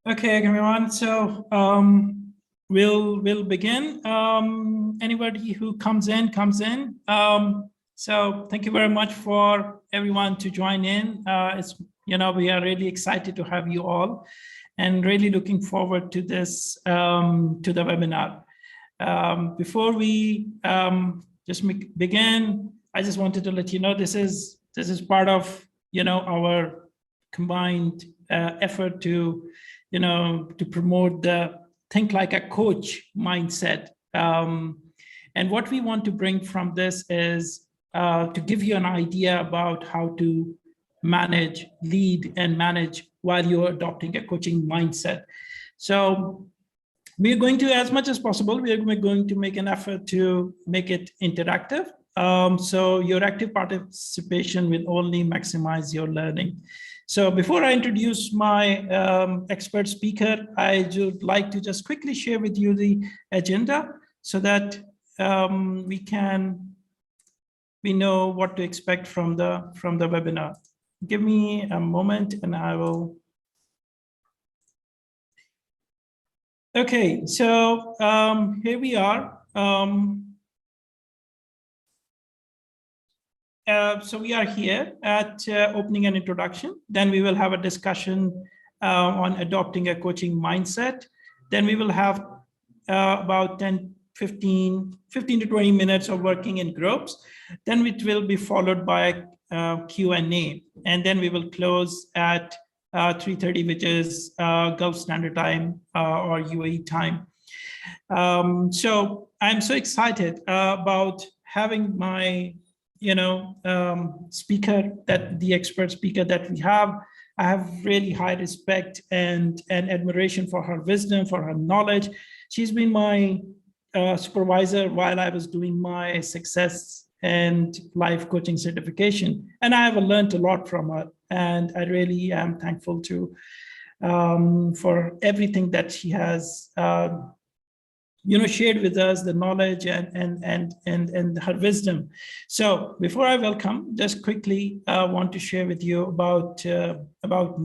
Okay, everyone. So we'll begin. Anybody who comes in, comes in. So thank you very much for everyone to join in. We are really excited to have you all, and really looking forward to this to the webinar. Before we begin, I just wanted to let you know this is part of our combined effort to to promote the think like a coach mindset. And what we want to bring from this is to give you an idea about how to manage, lead, and manage while you're adopting a coaching mindset. So we're going to, as much as possible, we're going to make an effort to make it interactive. So your active participation will only maximize your learning. So before I introduce my expert speaker, I would like to just quickly share with you the agenda so that we know what to expect from the webinar. Give me a moment and I will. Okay, so here we are. So we are here at opening and introduction. Then we will have a discussion on adopting a coaching mindset. Then we will have about 15 to 20 minutes of working in groups. Then it will be followed by Q&A. And then we will close at 3:30, which is Gulf Standard Time or UAE time. So I'm so excited about having my speaker, that the expert speaker that we have. I have really high respect and admiration for her wisdom, for her knowledge. She's been my supervisor while I was doing my success and life coaching certification. And I have learned a lot from her. And I really am thankful to for everything that she has shared with us, the knowledge and her wisdom. So before I welcome, just quickly want to share with you about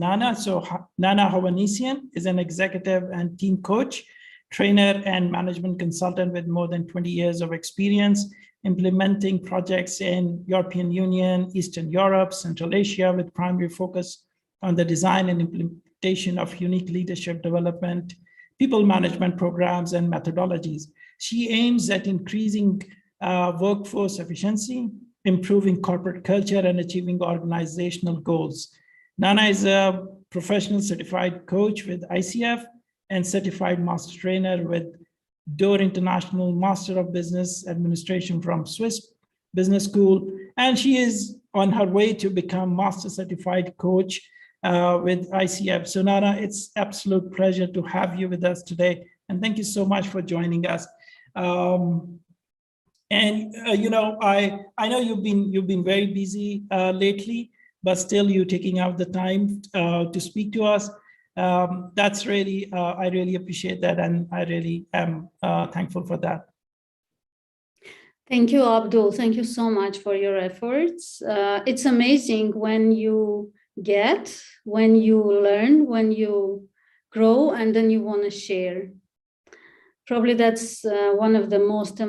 Nana. So Nana Havanesian is an executive and team coach, trainer, and management consultant with more than 20 years of experience implementing projects in European Union, Eastern Europe, Central Asia, with primary focus on the design and implementation of unique leadership development, people management programs, and methodologies. She aims at increasing workforce efficiency, improving corporate culture, and achieving organizational goals. Nana is a professional certified coach with ICF and certified master trainer with Door International Master of Business Administration from Swiss Business School. And she is on her way to become master certified coach with ICF. So Nana, it's absolute pleasure to have you with us today. And thank you so much for joining us. I know you've been very busy lately, but still you're taking out the time to speak to us. That's really, I really appreciate that. And I really am thankful for that. Thank you, Abdul. Thank you so much for your efforts. It's amazing when you when you learn, when you grow, and then you want to share. Probably that's one of the most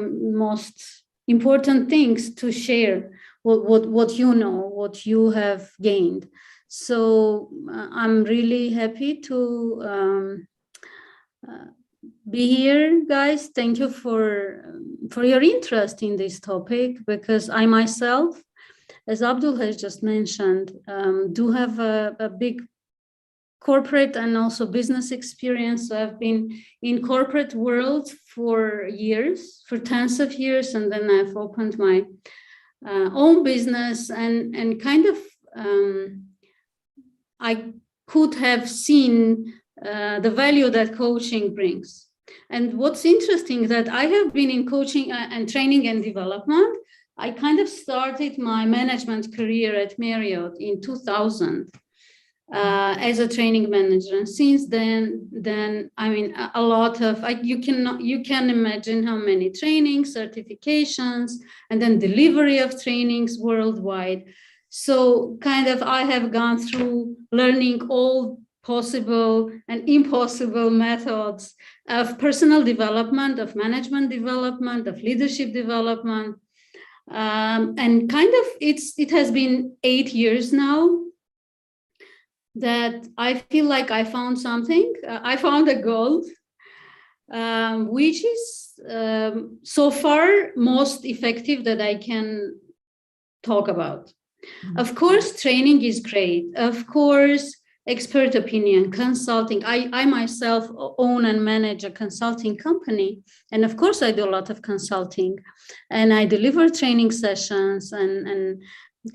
important things, to share what you know, what you have gained. So I'm really happy to be here, guys. Thank you for your interest in this topic, because I myself, as Abdul has just mentioned, do have a big corporate and also business experience. So I've been in corporate world for years, for tens of years, and then I've opened my own business and kind of I could have seen the value that coaching brings. And what's interesting that I have been in coaching and training and development. I kind of started my management career at Marriott in 2000 as a training manager. And since then, I mean, a lot of, you can imagine how many trainings, certifications, and then delivery of trainings worldwide. So kind of I have gone through learning all possible and impossible methods of personal development, of management development, of leadership development. And kind of it has been 8 years now that I feel like I found something. I found a gold, which is so far most effective that I can talk about. Of course, training is great. Of course, expert opinion, consulting. I myself own and manage a consulting company. And of course, I do a lot of consulting. And I deliver training sessions and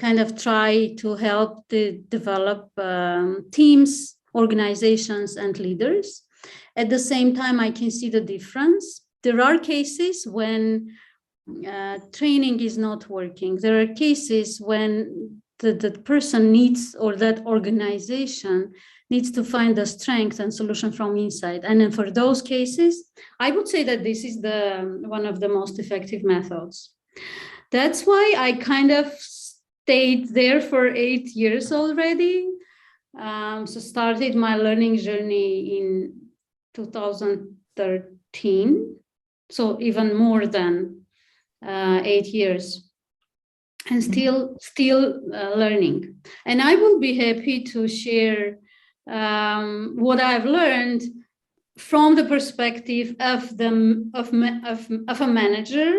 kind of try to help develop teams, organizations, and leaders. At the same time, I can see the difference. There are cases when training is not working. There are cases when the person needs, or that organization needs, to find the strength and solution from inside. And then for those cases, I would say that this is one of the most effective methods. That's why I kind of stayed there for 8 years already. So started my learning journey in 2013. So even more than 8 years, and still learning. And I will be happy to share what I've learned from the perspective of a manager,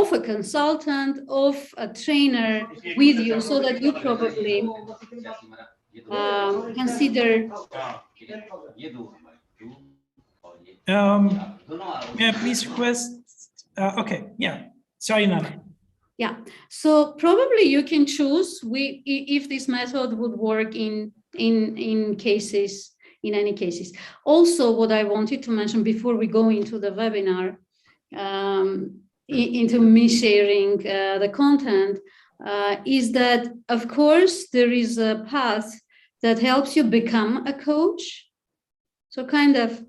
of a consultant, of a trainer with you, so that you probably consider. Yeah, please request. Okay, yeah. Sorry, Nana. Yeah, so probably you can choose if this method would work in any cases. Also, what I wanted to mention before we go into the webinar, into me sharing the content, is that, of course, there is a path that helps you become a coach. So kind of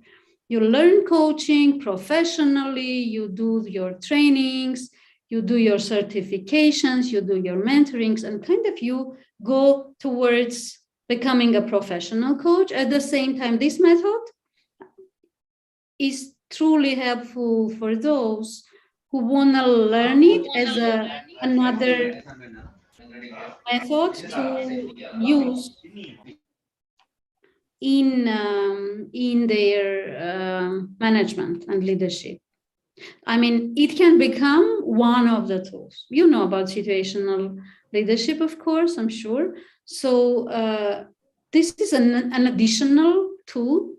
you learn coaching professionally, you do your trainings, you do your certifications, you do your mentorings, and kind of you go towards becoming a professional coach. At the same time, this method is truly helpful for those who want to learn it as another method to use in their management and leadership. I mean, it can become one of the tools. You know about situational leadership, of course, I'm sure. So this is an additional tool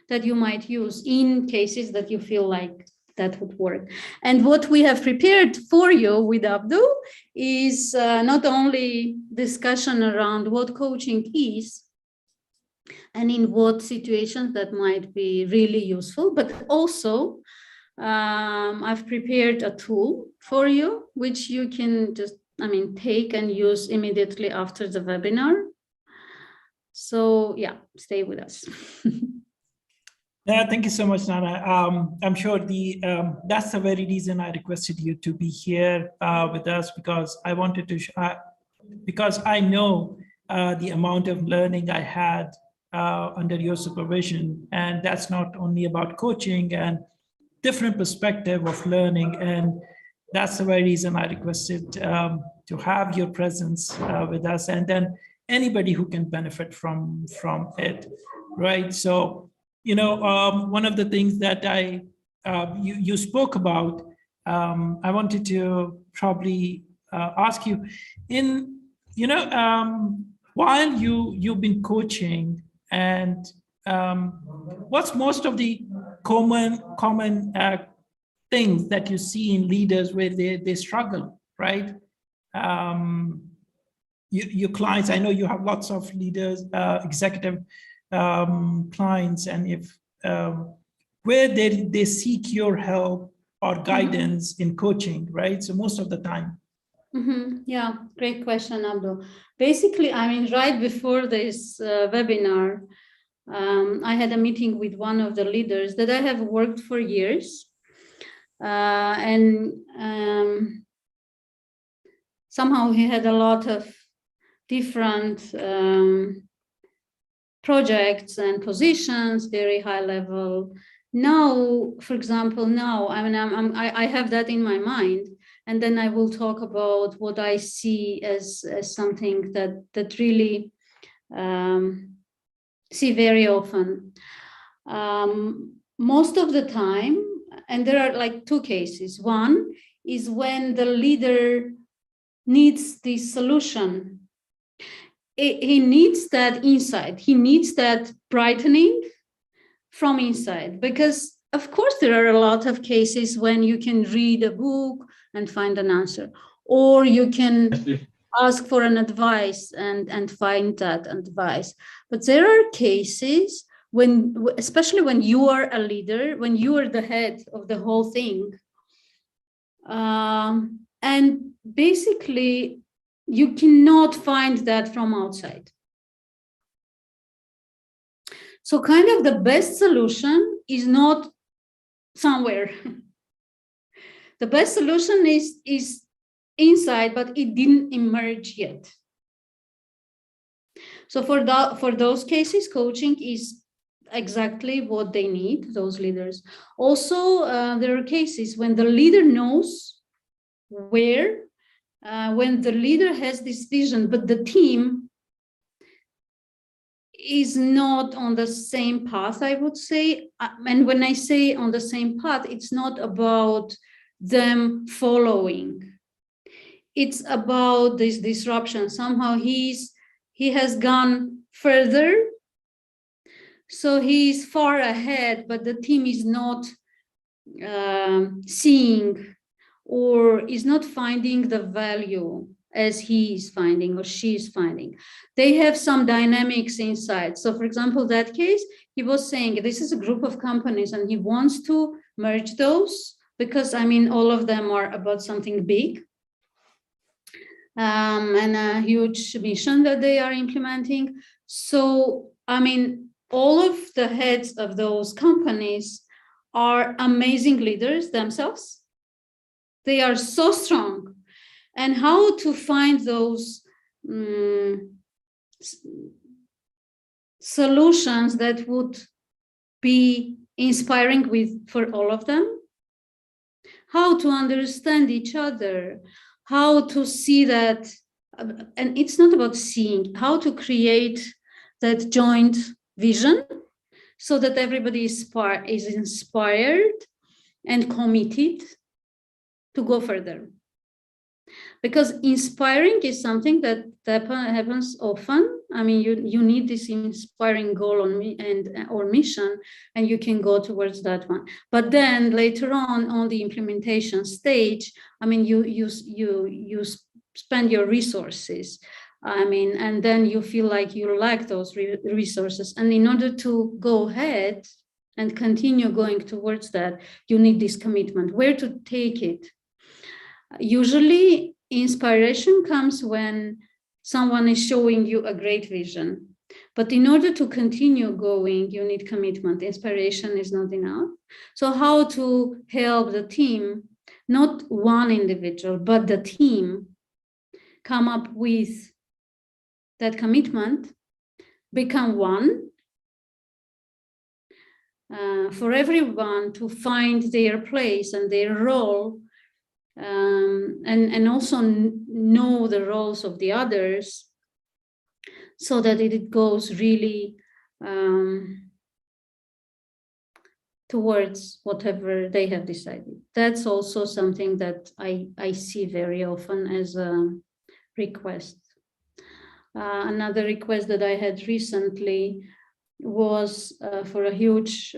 that you might use in cases that you feel like that would work. And what we have prepared for you with Abdul is not only discussion around what coaching is, and in what situations that might be really useful, but also I've prepared a tool for you, which you can just, take and use immediately after the webinar. So yeah, stay with us. Yeah, thank you so much, Nana. I'm sure that's the very reason I requested you to be here with us, because I wanted to, because I know the amount of learning I had under your supervision, and that's not only about coaching and different perspective of learning, and that's the very reason I requested to have your presence with us, and then anybody who can benefit from it, right? So, one of the things that you spoke about, I wanted to probably ask you, while you've been coaching, and what's most of the common things that you see in leaders where they struggle, right? Your clients, I know you have lots of leaders, executive clients, and if where they seek your help or guidance in coaching, right? So most of the time. Yeah, great question, Abdul. Basically, right before this webinar, I had a meeting with one of the leaders that I have worked for years. And somehow he had a lot of different projects and positions, very high level. Now, for example, I have that in my mind, and then I will talk about what I see as something that really see very often. Most of the time, and there are like two cases. One is when the leader needs the solution. He needs that insight. He needs that brightening from inside, because of course there are a lot of cases when you can read a book and find an answer, or you can ask for an advice and find that advice. But there are cases when, especially when you are a leader, when you are the head of the whole thing, and basically you cannot find that from outside. So kind of the best solution is not somewhere. The best solution is inside, but it didn't emerge yet. So for those cases, coaching is exactly what they need, those leaders. Also, there are cases when the leader knows where, when the leader has this vision, but the team is not on the same path, I would say. And when I say on the same path, it's not about them following. It's about this disruption. Somehow he has gone further, so he's far ahead, but the team is not seeing or is not finding the value as he is finding or she is finding. They have some dynamics inside. So for example, that case, he was saying this is a group of companies and he wants to merge those because, I mean, all of them are about something big and a huge mission that they are implementing. So, I mean, all of the heads of those companies are amazing leaders themselves. They are so strong. And how to find those solutions that would be inspiring for all of them? How to understand each other, how to see that, and it's not about seeing, how to create that joint vision so that everybody is inspired and committed to go further. Because inspiring is something that happens often. I mean, you need this inspiring goal or mission, and you can go towards that one. But then later on the implementation stage, I mean, you spend your resources. I mean, and then you feel like you lack those resources. And in order to go ahead and continue going towards that, you need this commitment. Where to take it? Usually, inspiration comes when someone is showing you a great vision. But in order to continue going, you need commitment. Inspiration is not enough. So how to help the team, not one individual, but the team, come up with that commitment, become one, for everyone to find their place and their role, and also know the roles of the others, so that it goes really towards whatever they have decided. That's also something that I see very often as a request. Another request that I had recently was for a huge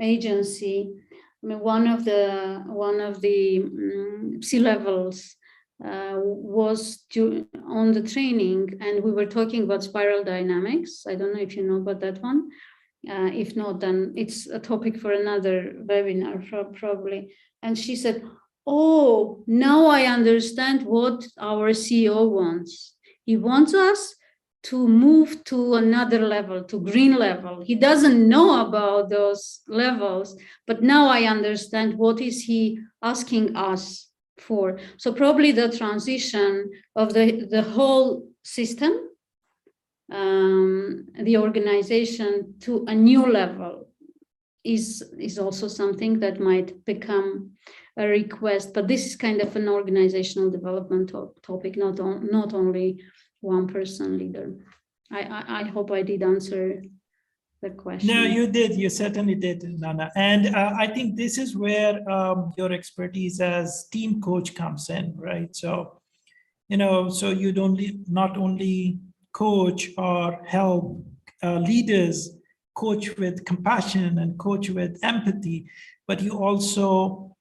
agency. I mean, one of the C-levels was on the training, and we were talking about spiral dynamics. I don't know if you know about that one. If not, then it's a topic for another webinar probably. And she said, "Oh, now I understand what our CEO wants. He wants us to move to another level, to green level. He doesn't know about those levels, but now I understand what is he asking us for." So probably the transition of the whole system the organization to a new level is also something that might become a request. But this is kind of an organizational development topic, not only one person leader. I hope I did answer the question. No, you did. You certainly did, Nana. And I think this is where your expertise as team coach comes in, right? So, so you don't not only coach or help leaders coach with compassion and coach with empathy, but you also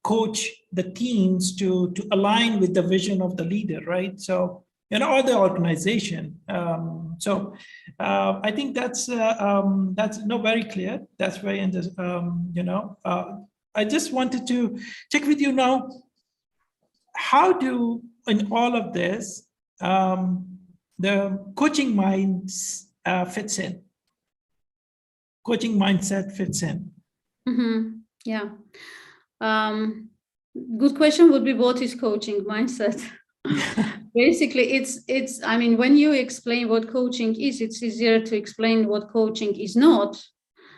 coach the teams to align with the vision of the leader, right? So, or the organization. I think that's very clear. That's very, I just wanted to check with you now. How do, in all of this, the coaching mind fits in? Coaching mindset fits in. Mm-hmm. Yeah. Good question would be, what is coaching mindset? Basically, it's. I mean, when you explain what coaching is, it's easier to explain what coaching is not.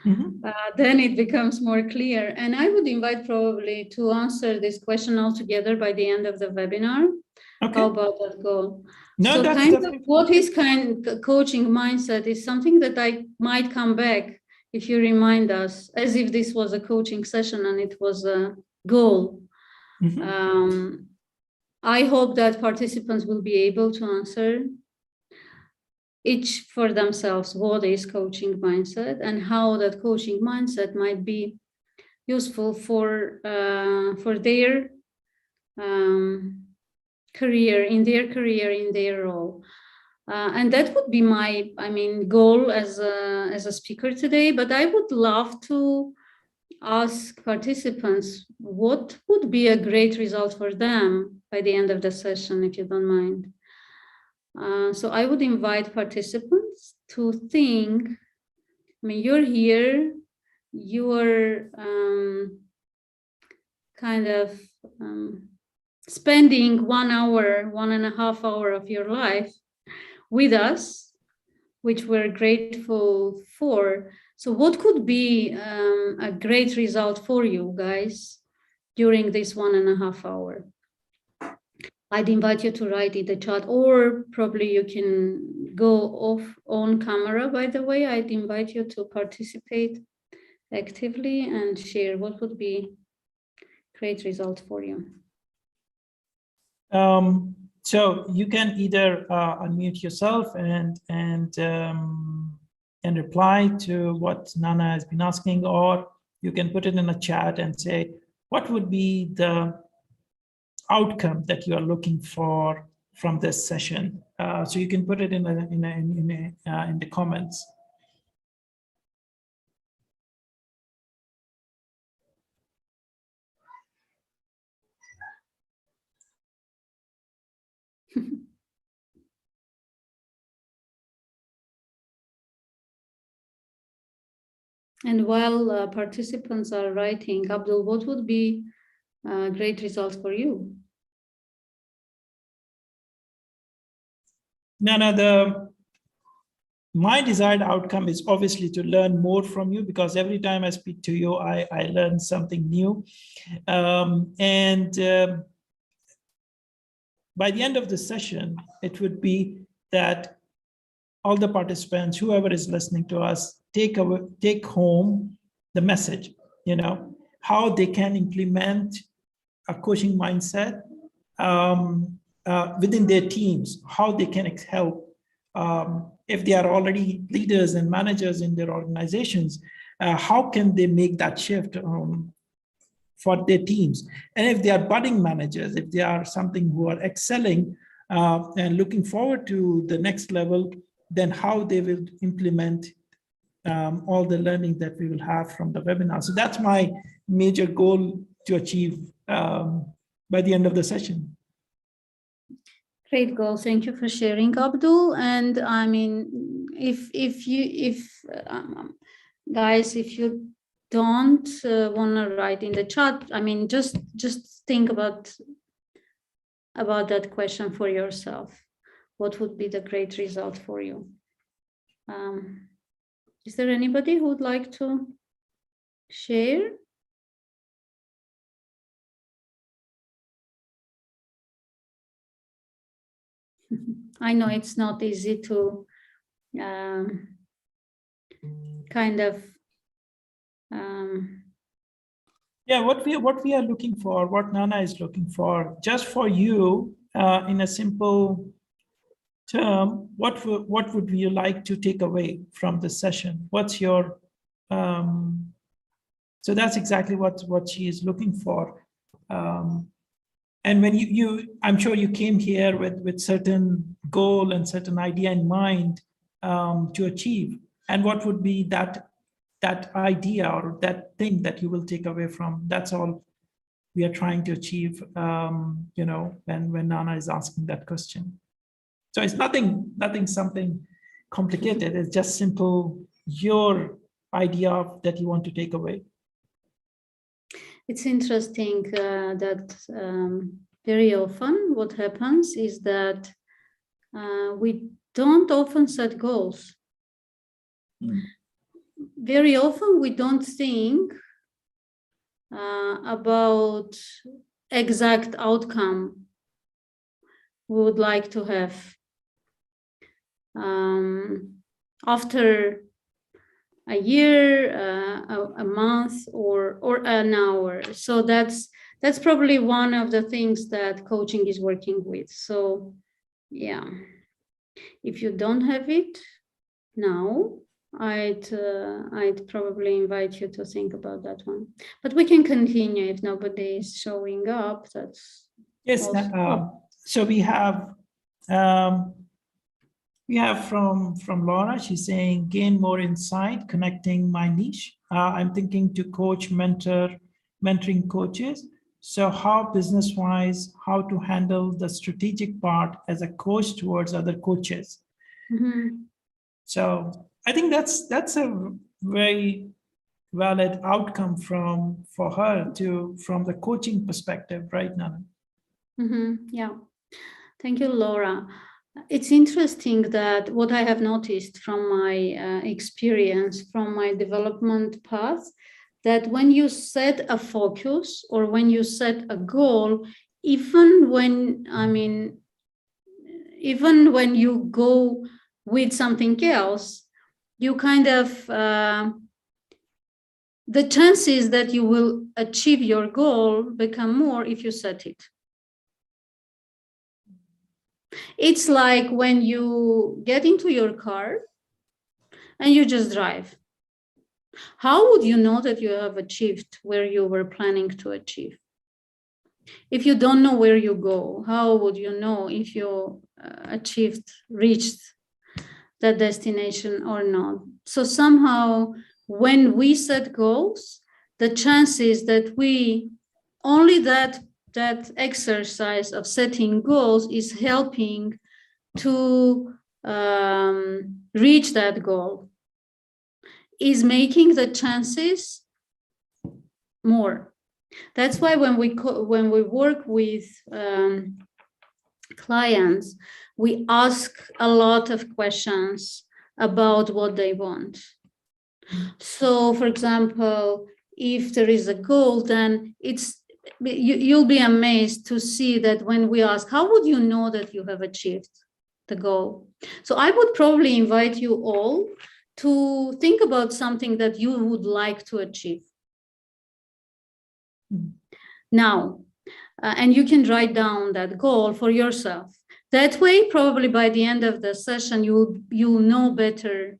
Mm-hmm. Then it becomes more clear. And I would invite probably to answer this question altogether by the end of the webinar. Okay. How about that goal? No, so kind of what is coaching mindset is something that I might come back if you remind us, as if this was a coaching session and it was a goal. Mm-hmm. I hope that participants will be able to answer each for themselves what is coaching mindset and how that coaching mindset might be useful for their career, in their role. And that would be my, goal as a speaker today. But I would love to ask participants what would be a great result for them by the end of the session, if you don't mind. So I would invite participants to think, you're here, you are kind of spending 1 hour, 1.5 hours of your life with us, which we're grateful for. So what could be a great result for you guys during this 1.5 hours? I'd invite you to write in the chat, or probably you can go off on camera, by the way. I'd invite you to participate actively and share what would be great result for you. So you can either unmute yourself and reply to what Nana has been asking, or you can put it in a chat and say, what would be the outcome that you are looking for from this session? So you can put it in the comments. And while participants are writing, Abdul, what would be a great result for you? Nana, my desired outcome is obviously to learn more from you, because every time I speak to you, I learn something new. By the end of the session, it would be that all the participants, whoever is listening to us, take home the message, how they can implement a coaching mindset within their teams, how they can help. If they are already leaders and managers in their organizations, how can they make that shift for their teams? And if they are budding managers, if they are something who are excelling and looking forward to the next level, then how they will implement all the learning that we will have from the webinar. So that's my major goal to achieve by the end of the session. Great goal. Thank you for sharing, Abdul. And guys, if you don't want to write in the chat, just think about that question for yourself. what would be the great result for you. Is there anybody who would like to share? I know it's not easy to kind of yeah, what we are looking for, what Nana is looking for, just for you, in a simple term, what would you like to take away from the session? What's your so that's exactly what she is looking for. And when I'm sure you came here with certain goal and certain idea in mind to achieve. And what would be that idea or that thing that you will take away from? That's all we are trying to achieve, when Nana is asking that question. So it's nothing something complicated. It's just simple, your idea that you want to take away. It's interesting that very often what happens is that we don't often set goals. Very often we don't think about exact outcome we would like to have after a year, a month, or an hour. So that's probably one of the things that coaching is working with. So yeah, if you don't have it now, I'd probably invite you to think about that one. But we can continue if nobody is showing up. That's yes. So we have from Laura. She's saying, gain more insight, connecting my niche. I'm thinking to coach, mentoring coaches. So how business-wise, how to handle the strategic part as a coach towards other coaches. Mm-hmm. So I think that's a very valid outcome for her from the coaching perspective, right, Nana? Mm-hmm. Yeah. Thank you, Laura. It's interesting that what I have noticed from my experience, from my development path, that when you set a focus or when you set a goal, even when you go with something else, you kind of, the chances that you will achieve your goal become more if you set it. It's like when you get into your car and you just drive. How would you know that you have achieved where you were planning to achieve? If you don't know where you go, how would you know if you reached that destination or not? So somehow when we set goals, the chances that that exercise of setting goals is helping to reach that goal, is making the chances more. That's why when we work with clients, we ask a lot of questions about what they want. So, for example, if there is a goal, then you'll be amazed to see that when we ask, how would you know that you have achieved the goal? So I would probably invite you all to think about something that you would like to achieve now, and you can write down that goal for yourself. That way, probably by the end of the session, you'll know better,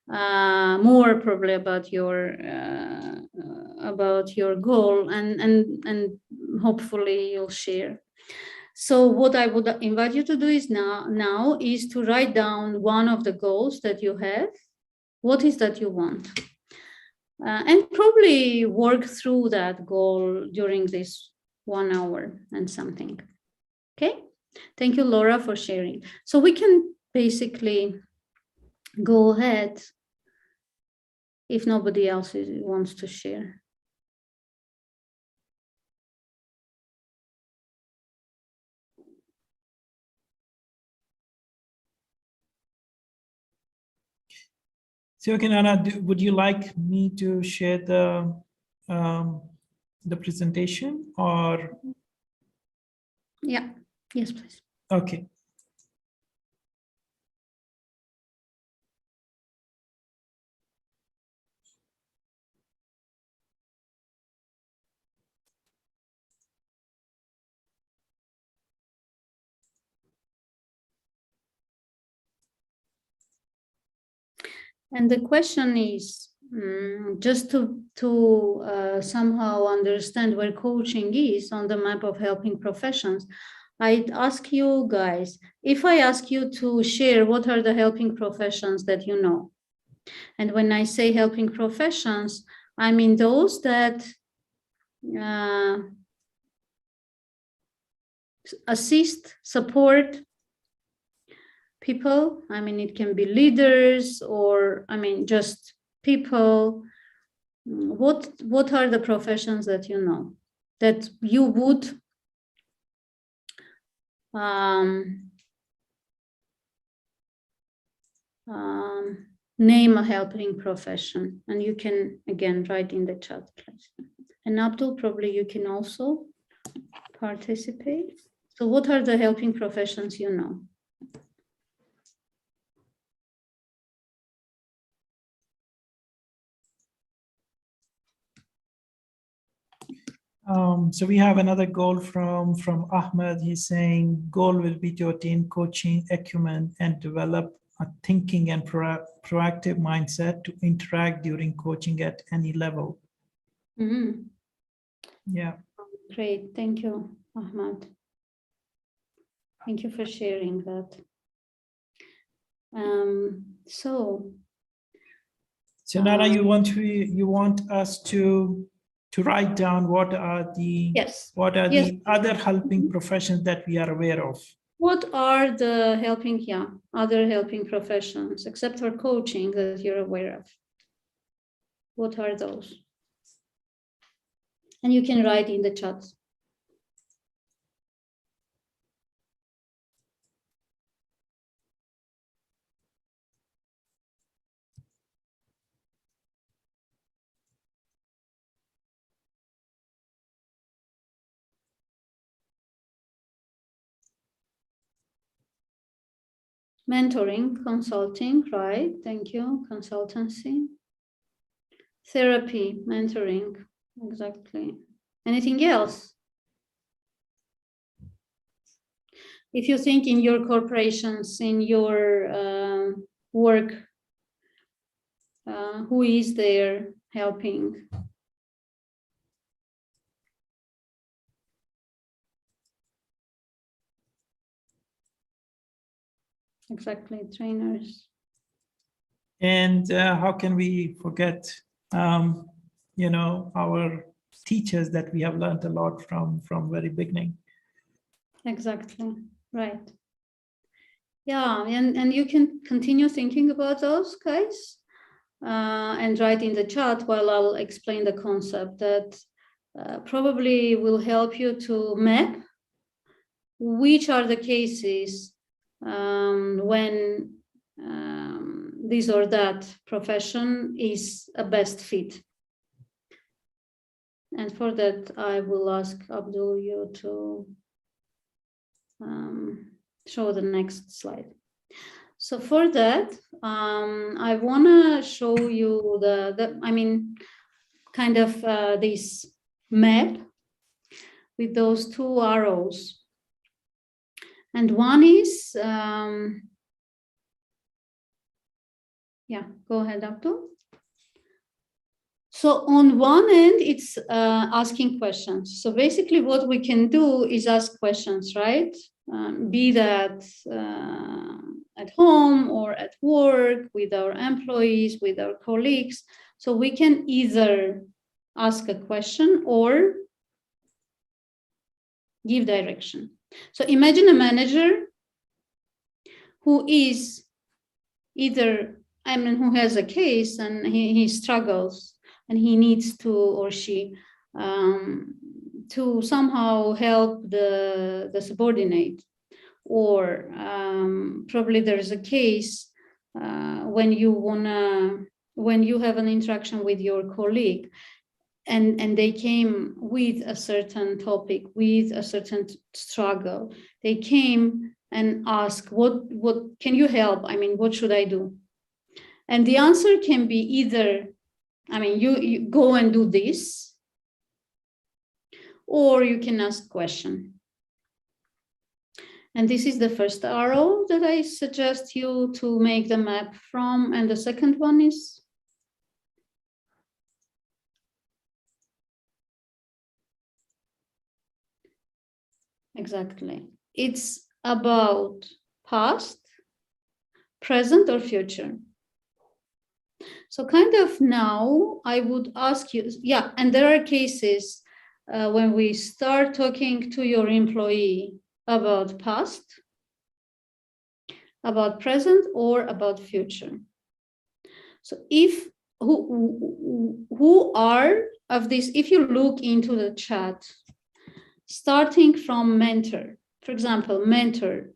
more probably about your goal, and hopefully you'll share. So what I would invite you to do is now is to write down one of the goals that you have. What is that you want? And probably work through that goal during this 1 hour and something. Okay. Thank you, Laura, for sharing. So we can basically go ahead if nobody else wants to share. So, okay, Nana, would you like me to share the presentation or? Yeah, yes, please. Okay. And the question is, just to somehow understand where coaching is on the map of helping professions, I'd ask you guys, if I ask you to share what are the helping professions that you know? And when I say helping professions, I mean those that assist, support people. I mean, it can be leaders or, I mean, just people. What are the professions that you know that you would name a helping profession? And you can again write in the chat, please. And Abdul, probably you can also participate. So what are the helping professions you know? So we have another goal from Ahmed. He's saying goal will be to attain coaching acumen and develop a thinking and proactive mindset to interact during coaching at any level. Mm-hmm. Yeah. Great. Thank you, Ahmed. Thank you for sharing that. So Nana, you want us to write down what are the yes. the other helping professions that we are aware of? What are the other helping professions except for coaching that you're aware of? What are those? And you can write in the chat. Mentoring, consulting, right? Thank you. Consultancy. Therapy, mentoring, exactly. Anything else? If you think in your corporations, in your work, who is there helping? Exactly, trainers. And how can we forget, you know, our teachers that we have learned a lot from very beginning. Exactly, right. Yeah, and you can continue thinking about those guys and write in the chat while I'll explain the concept that probably will help you to map which are the cases when this or that profession is a best fit. And for that, I will ask Abdul you to show the next slide. So for that, I want to show you kind of this map with those two arrows. And one is, go ahead, Abdul. So on one end, it's asking questions. So basically what we can do is ask questions, right? Be that at home or at work, with our employees, with our colleagues. So we can either ask a question or give direction. So imagine a manager who is either, who has a case and he struggles and he needs to, or she, to somehow help the subordinate, or probably there's a case when you wanna when you have an interaction with your colleague, and they came with a certain topic, with a certain struggle, they came and asked, what can you help? I mean, what should I do? And the answer can be either, I mean, you go and do this, or you can ask question. And this is the first arrow that I suggest you to make the map from. And the second one is, exactly, it's about past, present, or future. So kind of now I would ask you, yeah, and there are cases when we start talking to your employee about past, about present, or about future. So if who are of this, if you look into the chat, starting from mentor, for example, mentor,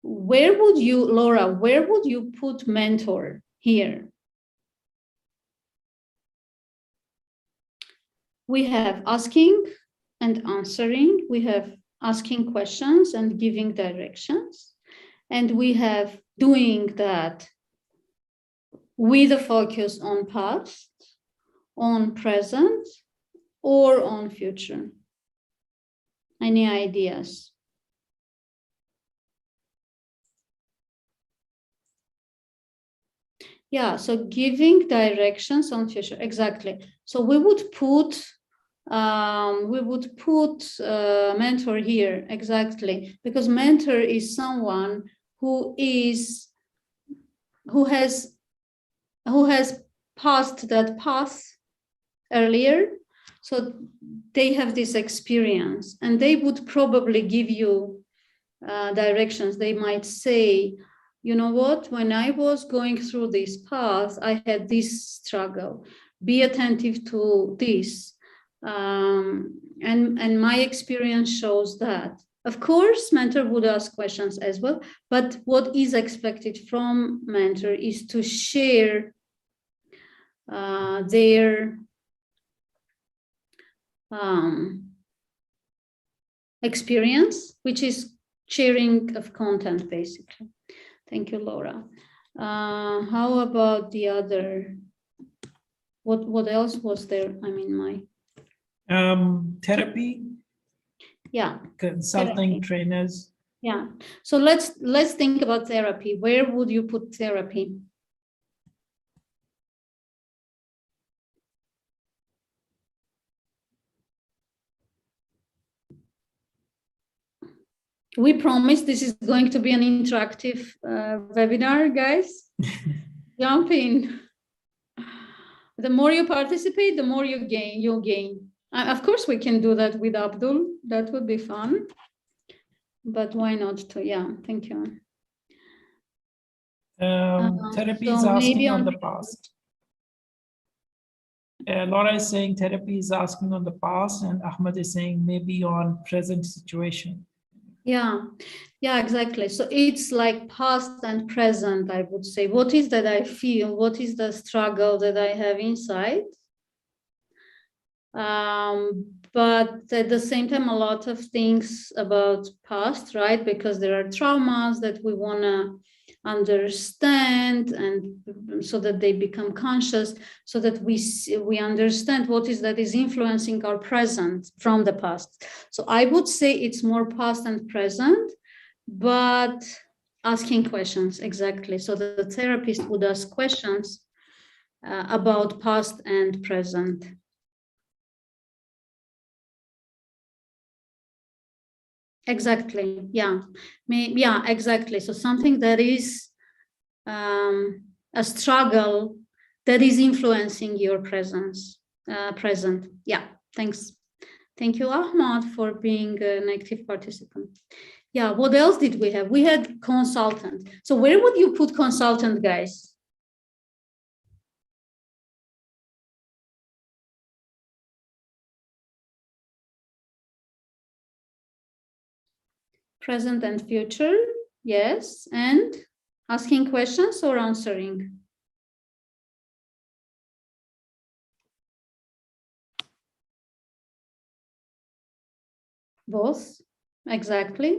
where would you, Laura, where would you put mentor here? We have asking and answering, we have asking questions and giving directions, and we have doing that with a focus on past, on present, or on future. Any ideas? Yeah, so giving directions on future, exactly. So we would put mentor here, exactly, because mentor is someone who has passed that path earlier, so they have this experience, and they would probably give you directions. They might say, you know what, when I was going through this path, I had this struggle. Be attentive to this. And my experience shows that. Of course, mentor would ask questions as well, but what is expected from mentor is to share their experience, which is sharing of content, basically. Thank you, Laura. How about the other? What else was there? I mean, my therapy. Yeah. Consulting therapy. trainers. Yeah. So let's think about therapy. Where would you put therapy? We promise this is going to be an interactive webinar, guys. Jump in. The more you participate, the more you gain. You'll gain. Of course, we can do that with Abdul. That would be fun. But why not to? Yeah, thank you. Therapy is asking on the past. Laura is saying therapy is asking on the past, and Ahmed is saying maybe on present situation. Yeah, exactly. So it's like past and present, I would say. What is that I feel? What is the struggle that I have inside? But at the same time, a lot of things about past, right? Because there are traumas that we want to understand, and so that they become conscious, so that we understand what is that is influencing our present from the past. So I would say it's more past and present, but asking questions, exactly. So the therapist would ask questions about past and present. Exactly. Yeah. Yeah, exactly. So something that is a struggle that is influencing your present. Yeah. Thanks. Thank you, Ahmad, for being an active participant. Yeah. What else did we have? We had consultant. So where would you put consultant, guys? Present and future, yes. And asking questions or answering? Both, exactly.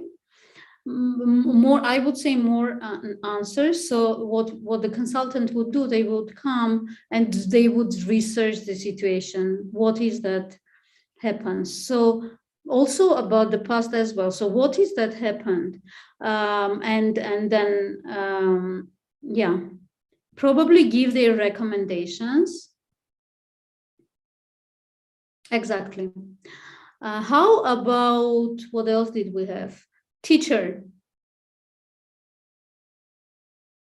More, I would say more answers. So what the consultant would do, they would come and they would research the situation. What is that happens? So also about the past as well. So what is that happened? And then yeah, probably give their recommendations. Exactly. How about, what else did we have? Teacher.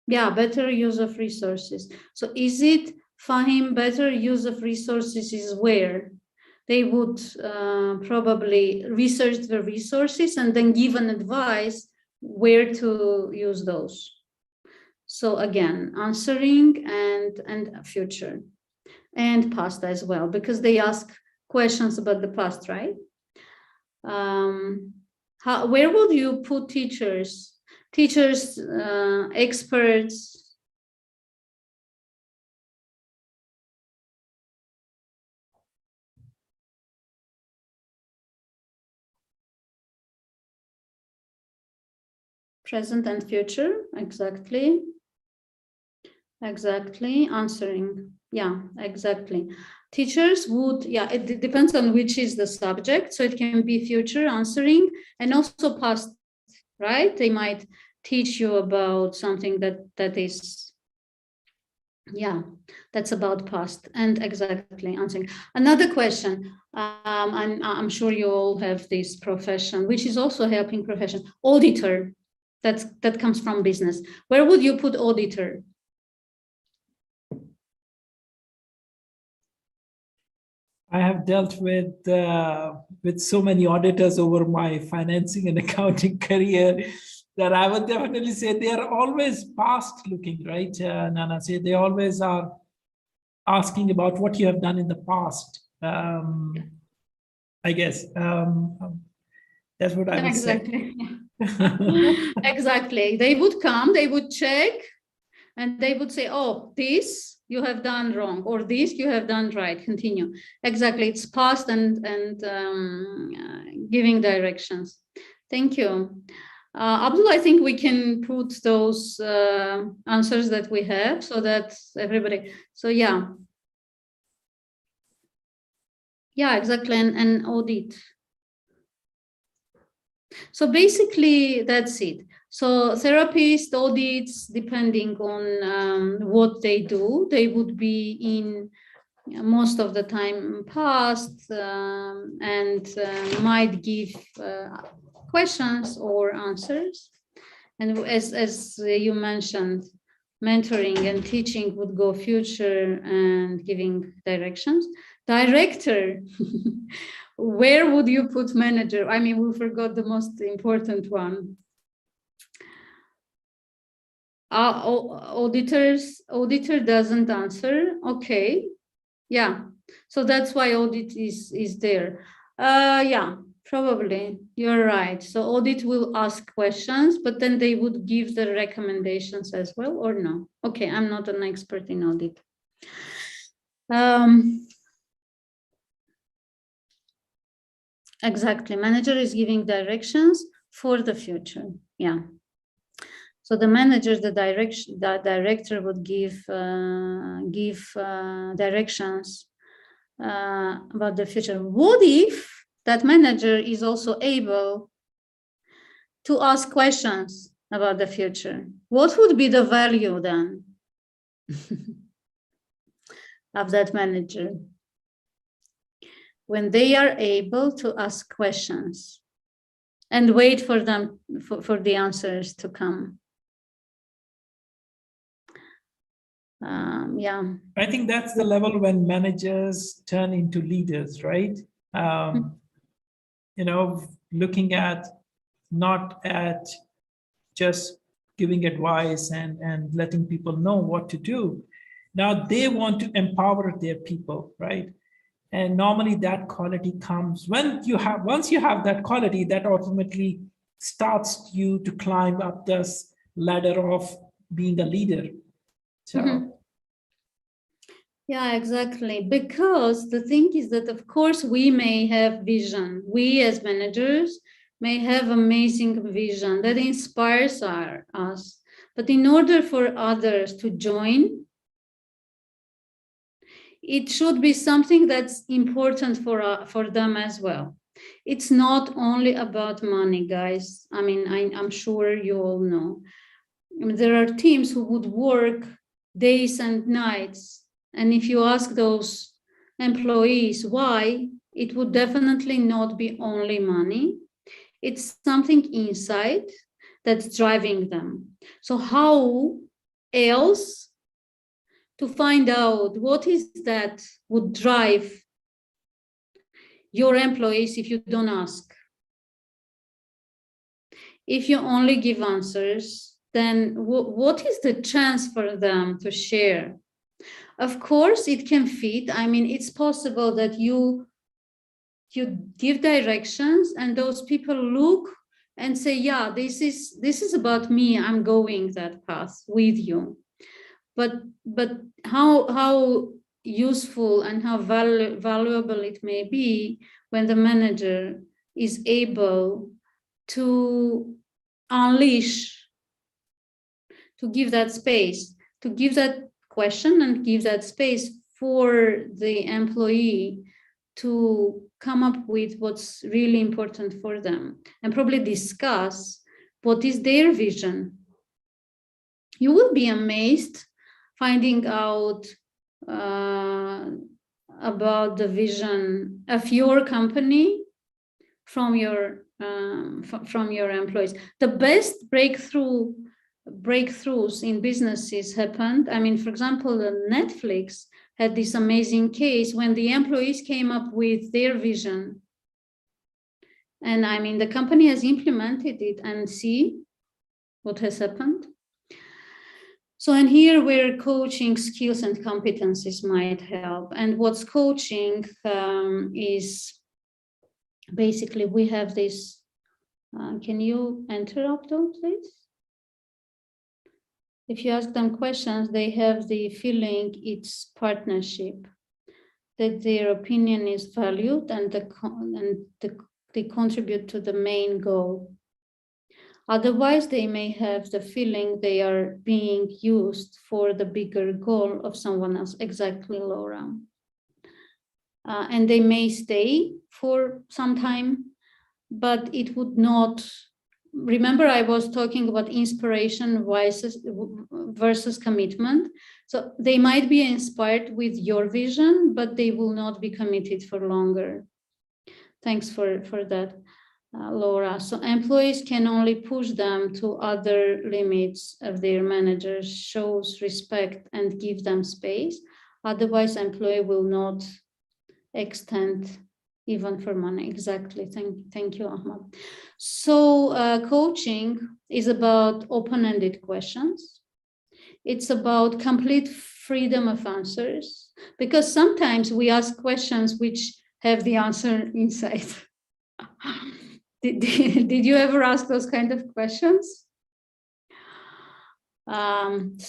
Yeah, better use of resources. So is it, Fahim, better use of resources is where? They would probably research the resources and then give an advice where to use those. So again, answering and future and past as well, because they ask questions about the past, right? Where would you put teachers? Teachers, experts. Present and future, exactly. Exactly, answering. Yeah, exactly. Teachers would, yeah, it depends on which is the subject. So it can be future, answering, and also past, right? They might teach you about something that is, yeah, that's about past, and exactly answering. Another question, I'm sure you all have this profession, which is also helping profession, auditor. That comes from business. Where would you put auditor? I have dealt with so many auditors over my financing and accounting career that I would definitely say they are always past looking, right, Nana? Say they always are asking about what you have done in the past. I guess that's what I would Exactly. say. Exactly. They would come, they would check, and they would say, oh, this you have done wrong, or this you have done right. Continue. Exactly. It's past and giving directions. Thank you. Abdul, I think we can put those answers that we have so that everybody, so yeah. Yeah, exactly, and audit. So basically, that's it. So therapists, audits, depending on what they do, they would be in most of the time past and might give questions or answers. And as you mentioned, mentoring and teaching would go future and giving directions. Director, where would you put manager? I mean, we forgot the most important one. Auditor doesn't answer. Okay, yeah. So that's why audit is there. Yeah, probably you're right. So audit will ask questions, but then they would give the recommendations as well, or no? Okay, I'm not an expert in audit. Exactly. Manager is giving directions for the future. Yeah. So the manager, the director would give directions about the future. What if that manager is also able to ask questions about the future? What would be the value then of that manager when they are able to ask questions and wait for them for the answers to come? Yeah, I think that's the level when managers turn into leaders, right? You know, looking at not at just giving advice and letting people know what to do. Now they want to empower their people, right? And normally that quality comes when you have, once you have that quality, that ultimately starts you to climb up this ladder of being a leader. So Yeah, exactly. Because the thing is that, of course, we may have vision. We as managers may have amazing vision that inspires us. But in order for others to join, it should be something that's important for them as well. It's not only about money, guys. I mean, I'm sure you all know. I mean, there are teams who would work days and nights. And if you ask those employees why, it would definitely not be only money. It's something inside that's driving them. So how else to find out what is that would drive your employees if you don't ask? If you only give answers, then what is the chance for them to share? Of course, it can fit. I mean, it's possible that you give directions and those people look and say, yeah, this is about me. I'm going that path with you. But how useful and how valuable it may be when the manager is able to unleash, to give that space, to give that question and give that space for the employee to come up with what's really important for them and probably discuss what is their vision. You will be amazed finding out about the vision of your company from your employees. The best breakthroughs in businesses happened. I mean, for example, Netflix had this amazing case when the employees came up with their vision. And I mean, the company has implemented it and see what has happened. So, and here where coaching skills and competencies might help. And what's coaching is basically we have this, can you interrupt those, please? If you ask them questions, they have the feeling it's partnership, that their opinion is valued and they contribute to the main goal. Otherwise, they may have the feeling they are being used for the bigger goal of someone else. Exactly, Laura. And they may stay for some time, but it would not. Remember, I was talking about inspiration versus commitment. So they might be inspired with your vision, but they will not be committed for longer. Thanks for that, Laura. So employees can only push them to other limits of their managers, shows respect and give them space. Otherwise, employee will not extend even for money. Exactly. Thank you, Ahmad. So coaching is about open-ended questions. It's about complete freedom of answers, because sometimes we ask questions which have the answer inside. Did you ever ask those kind of questions? Sometimes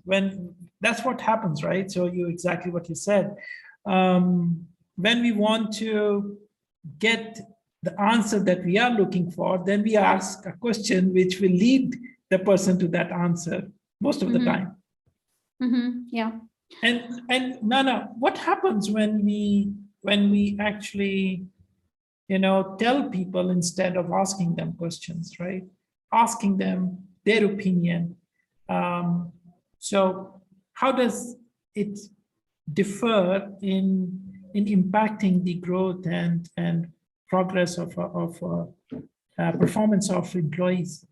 when that's what happens, right? So exactly what you said. When we want to get the answer that we are looking for, then we ask a question which will lead the person to that answer most of the time. Yeah. And Nana, what happens when we actually, tell people instead of asking them questions, right? Asking them their opinion. So how does it differ in impacting the growth and progress of performance of employees?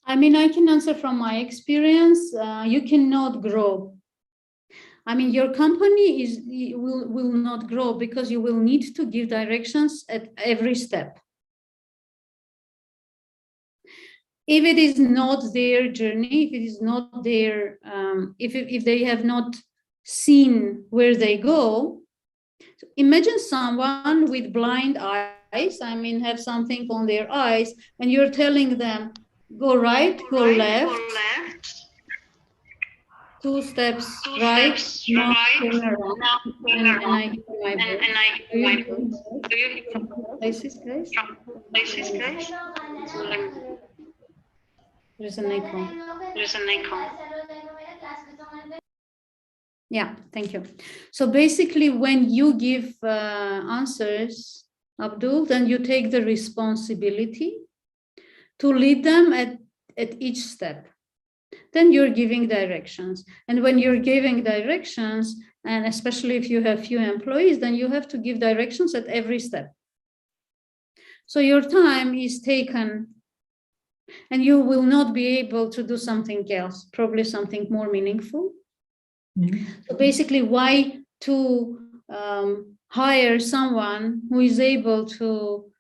I mean, I can answer from my experience. You cannot grow. I mean, your company will not grow because you will need to give directions at every step. If it is not their journey, if it is not their, if they have not seen where they go, so imagine someone with blind eyes, I mean, have something on their eyes, and you're telling them, go right, go left. 2 steps right, now turn around, and I hear my voice. Do you hear my voice from two places, guys? There's an echo. Yeah, thank you. So basically, when you give answers, Abdul, then you take the responsibility to lead them at each step. Then you're giving directions. And when you're giving directions, and especially if you have few employees, then you have to give directions at every step. So your time is taken, and you will not be able to do something else, probably something more meaningful. Mm-hmm. So basically, why to hire someone who is able to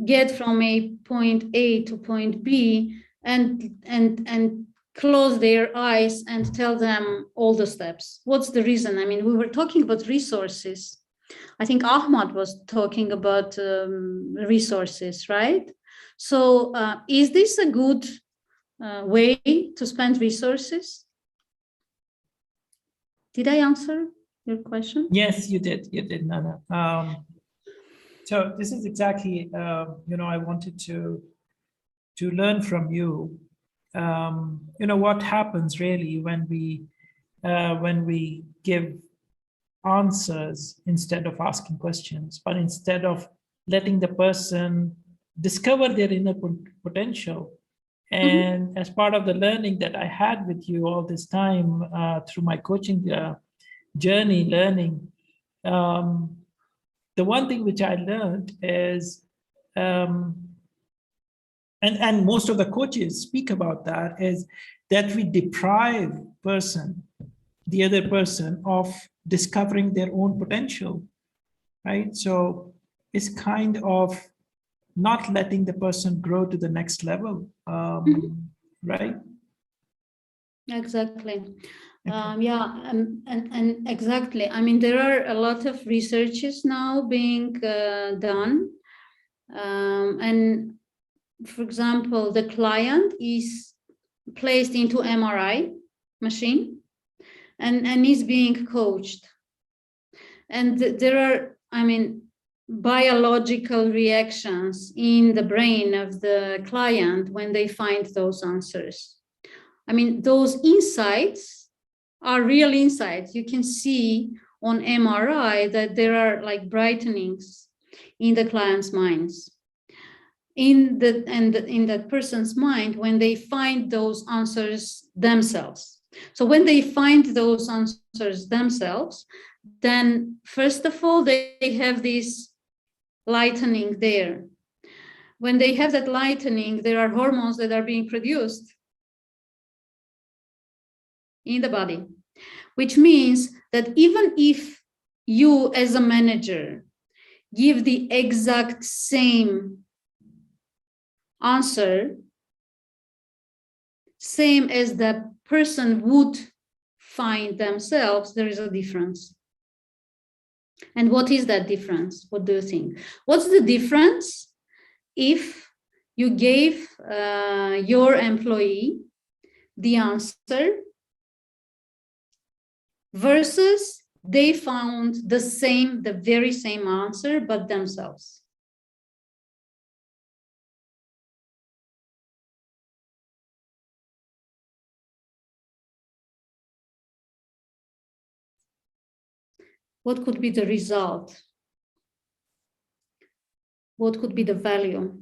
get from a point A to point B and close their eyes and tell them all the steps? What's the reason? I mean, we were talking about resources. I think Ahmad was talking about resources, right? So is this a good way to spend resources? Did I answer your question? Yes, you did, Nana. So this is exactly, I wanted to learn from you. What happens really when we give answers instead of asking questions, but instead of letting the person discover their inner potential. And as part of the learning that I had with you all this time through my coaching journey, learning, the one thing which I learned is, and most of the coaches speak about that, is that we deprive the other person of discovering their own potential, right? So it's kind of not letting the person grow to the next level, right? Exactly. Yeah, and exactly. I mean, there are a lot of researches now being done. And for example, the client is placed into MRI machine and is being coached. And there are, I mean, biological reactions in the brain of the client when they find those answers. I mean, those insights are real insights. You can see on MRI that there are like brightenings in the client's minds. In that person's mind when they find those answers themselves. So when they find those answers themselves, then first of all, they have this lightening there. When they have that lightening, there are hormones that are being produced in the body, which means that even if you as a manager give the exact same answer, same as the person would find themselves, there is a difference. And what is that difference? What do you think? What's the difference if you gave your employee the answer versus they found the very same answer, but themselves? What could be the result? What could be the value?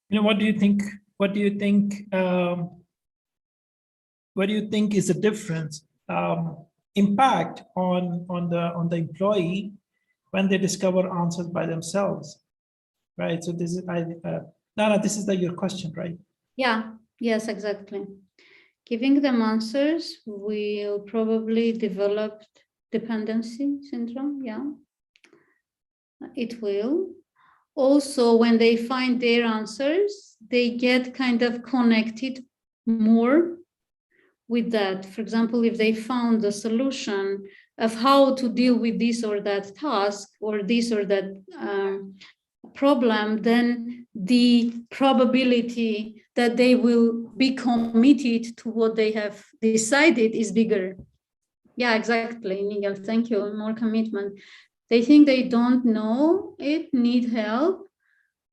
What do you think? What do you think? What do you think is the difference, impact on the employee when they discover answers by themselves, right? So this is Nana, this is your question, right? Yeah. Yes, exactly. Giving them answers will probably develop dependency syndrome. Yeah, it will. Also, when they find their answers, they get kind of connected more with that. For example, if they found the solution of how to deal with this or that task or this or that problem, then the probability that they will be committed to what they have decided is bigger. Yeah, exactly, Nigel. Thank you. More commitment. They think they don't know it, need help,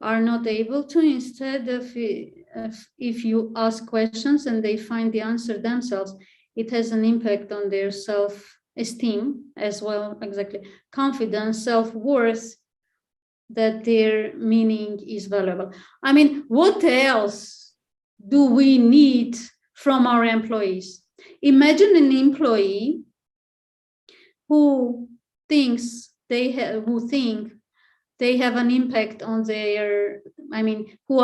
are not able to. Instead of if you ask questions and they find the answer themselves, it has an impact on their self-esteem as well. Exactly. Confidence, self-worth, that their meaning is valuable. I mean, what else do we need from our employees? Imagine an employee who thinks they have, who think they have an impact on their, I mean, who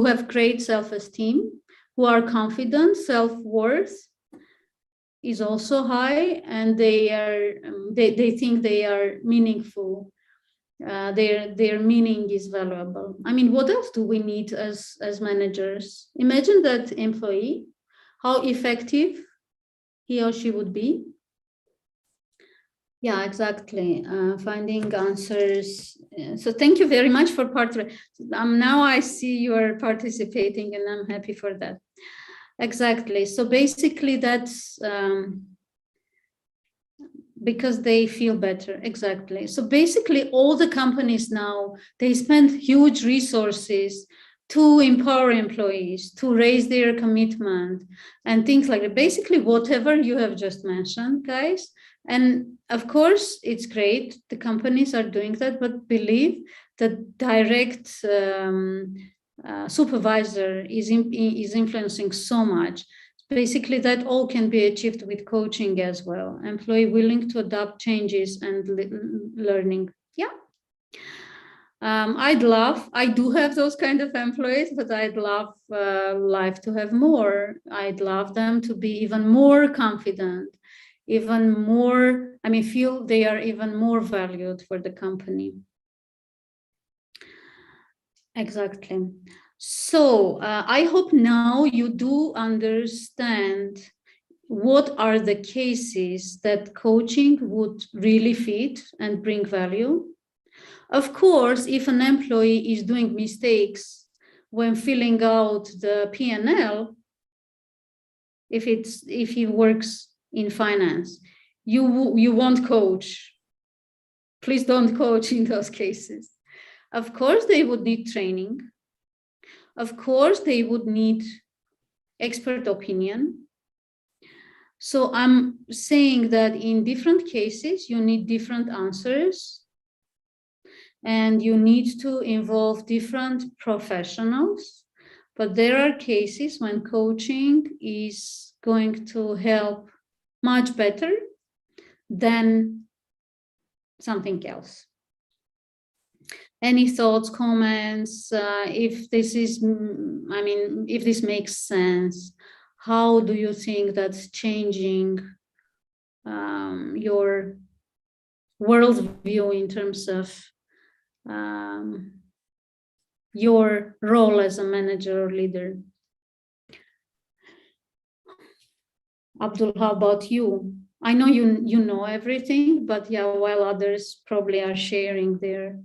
have great self-esteem, who are confident, self-worth is also high, and they think they are meaningful. Their meaning is valuable. I mean, what else do we need as managers? Imagine that employee, how effective he or she would be. Yeah, exactly. Finding answers. So thank you very much for participating. Now I see you are participating, and I'm happy for that. Exactly. So basically, that's because they feel better. Exactly. So basically, all the companies now, they spend huge resources to empower employees, to raise their commitment and things like that. Basically, whatever you have just mentioned, guys. And of course, it's great. The companies are doing that, but believe that direct supervisor is influencing so much. Basically, that all can be achieved with coaching as well. Employee willing to adapt changes and learning. Yeah. I do have those kind of employees, but I'd love life to have more. I'd love them to be even more confident, even more, I mean, feel they are even more valued for the company. Exactly. So I hope now you do understand what are the cases that coaching would really fit and bring value. Of course, if an employee is doing mistakes when filling out the P&L, if he works in finance, you won't coach. Please don't coach in those cases. Of course, they would need training. Of course, they would need expert opinion. So I'm saying that in different cases, you need different answers, and you need to involve different professionals. But there are cases when coaching is going to help much better than something else. Any thoughts, comments, if this is, I mean, if this makes sense, how do you think that's changing your worldview in terms of your role as a manager or leader? Abdul, how about you? I know you know everything, but yeah, while others probably are sharing their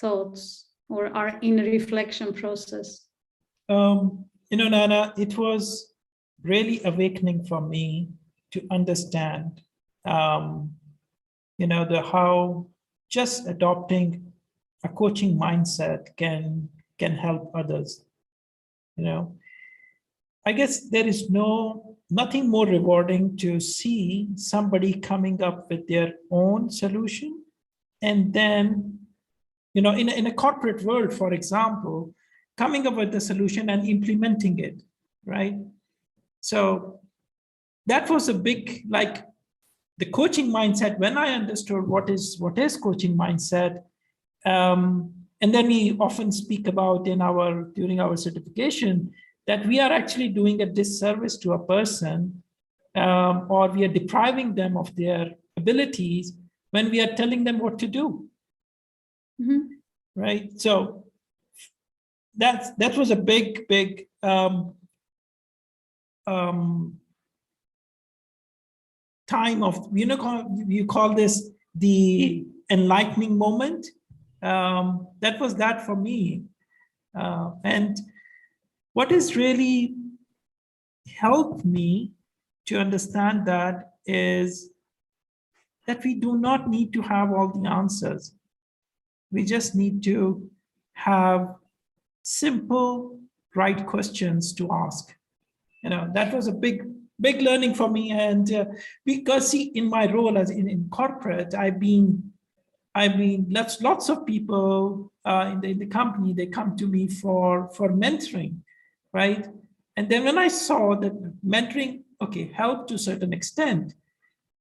thoughts or are in a reflection process. Nana, it was really awakening for me to understand, how just adopting a coaching mindset can help others. I guess there is nothing more rewarding to see somebody coming up with their own solution, and then, in a corporate world, for example, coming up with the solution and implementing it, right? So that was a big, like, the coaching mindset. When I understood what is coaching mindset, and then we often speak about during our certification that we are actually doing a disservice to a person, or we are depriving them of their abilities when we are telling them what to do. Mm-hmm. Right. So that was a big time of, you call this the enlightening moment, that was that for me. And what has really helped me to understand that is that we do not need to have all the answers. We just need to have simple, right questions to ask. That was a big learning for me. And because see, in my role as in corporate, I've been lots of people in the company, they come to me for mentoring, right? And then when I saw that mentoring, okay, helped to a certain extent,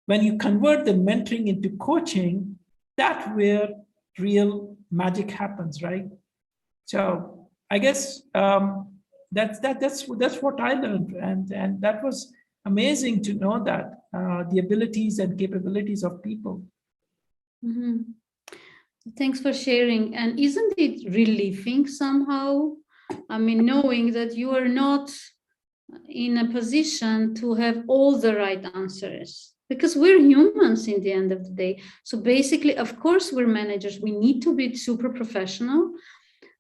when you convert the mentoring into coaching, that's where real magic happens, right? So I guess that's what I learned, and that was amazing to know that the abilities and capabilities of people. Mm-hmm. Thanks for sharing. And isn't it relieving somehow? I mean, knowing that you are not in a position to have all the right answers, because we're humans in the end of the day. So basically, of course, we're managers. We need to be super professional,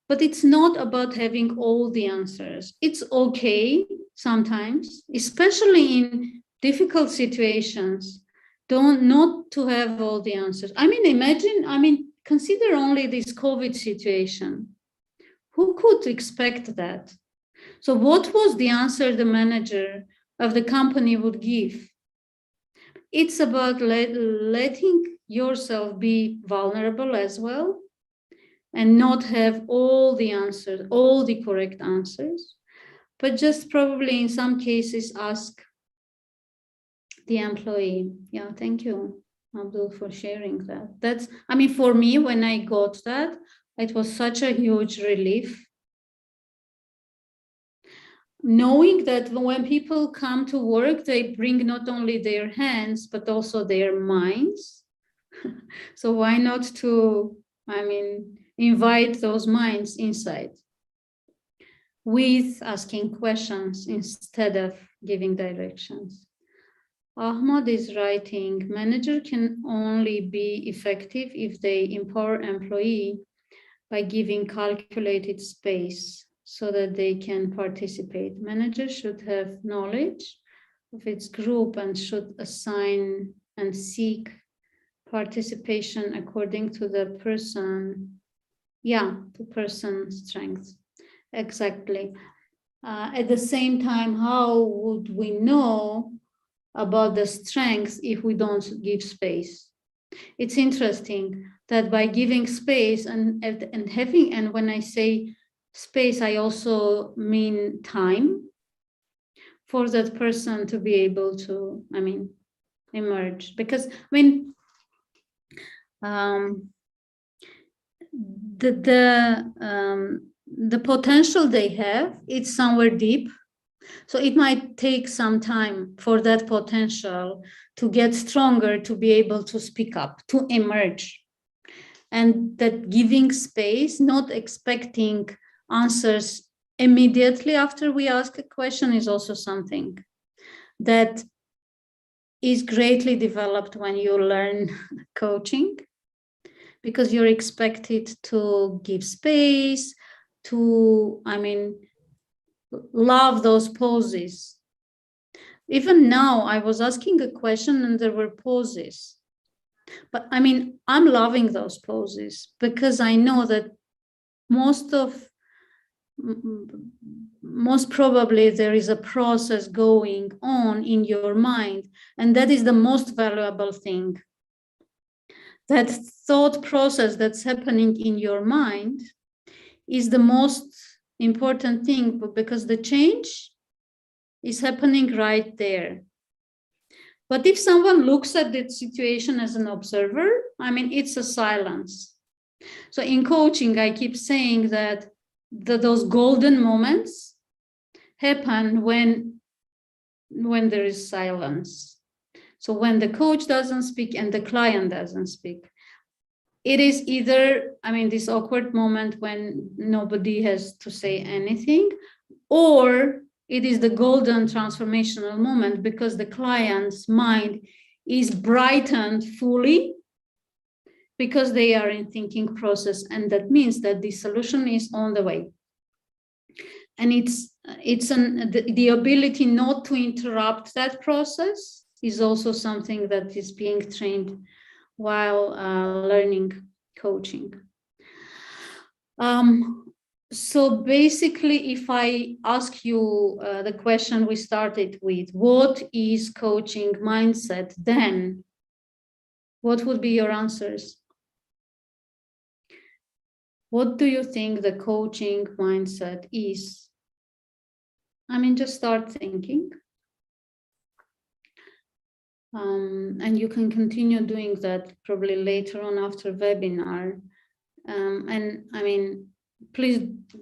but it's not about having all the answers. It's okay sometimes, especially in difficult situations, not to have all the answers. I mean, consider only this COVID situation. Who could expect that? So what was the answer the manager of the company would give? It's about letting yourself be vulnerable as well and not have all the answers, all the correct answers, but just probably in some cases ask the employee. Yeah, thank you, Abdul, for sharing that. For me, when I got that, it was such a huge relief. Knowing that when people come to work, they bring not only their hands, but also their minds. So why not to, invite those minds inside with asking questions instead of giving directions. Ahmad is writing, manager can only be effective if they empower employee by giving calculated space so that they can participate. Manager should have knowledge of its group and should assign and seek participation according to the person's strengths. Exactly. At the same time, how would we know about the strengths if we don't give space? It's interesting that by giving space and when I say space, I also mean time for that person to be able to, emerge. Because the potential they have, it's somewhere deep. So it might take some time for that potential to get stronger, to be able to speak up, to emerge. And that giving space, not expecting answers immediately after we ask a question, is also something that is greatly developed when you learn coaching, because you're expected to give space, to, love those pauses. Even now, I was asking a question and there were pauses. But I'm loving those pauses because I know that most probably there is a process going on in your mind, and that is the most valuable thing. That thought process that's happening in your mind is the most important thing, because the change is happening right there. But if someone looks at the situation as an observer, it's a silence. So in coaching, I keep saying that those golden moments happen when there is silence. So when the coach doesn't speak and the client doesn't speak, it is either, this awkward moment when nobody has to say anything, or it is the golden transformational moment because the client's mind is brightened fully because they are in thinking process, and that means that the solution is on the way. And the ability not to interrupt that process is also something that is being trained while learning coaching. So basically, if I ask you the question we started with, what is coaching mindset, then what would be your answers? What do you think the coaching mindset is? I mean, just start thinking. And you can continue doing that probably later on after webinar. And I mean, please,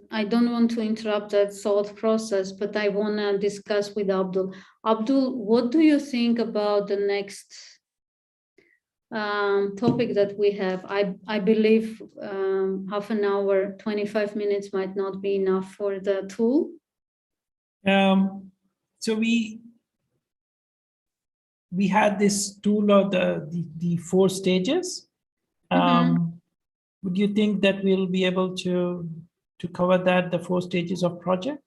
I don't want to interrupt that thought process, but I want to discuss with Abdul. Abdul, what do you think about the next topic that we have? I believe half an hour, 25 minutes might not be enough for the tool. So we had this tool of the 4 stages. Would you think that we'll be able to cover that, the 4 stages of project?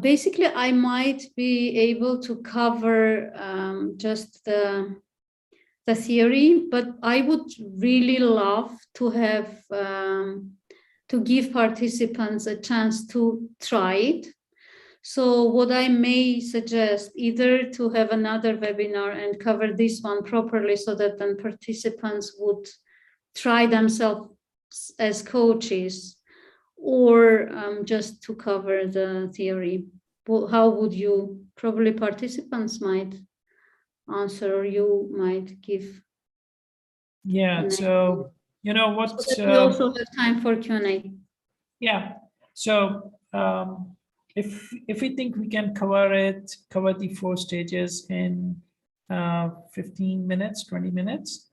Basically, I might be able to cover just the theory, but I would really love to have to give participants a chance to try it. So what I may suggest, either to have another webinar and cover this one properly so that then participants would try themselves as coaches, or just to cover the theory. How would you, probably participants might answer, or you might give? Yeah, so you know what? So we also have time for Q&A. Yeah, so if we think we can cover the 4 stages in 15 minutes, 20 minutes,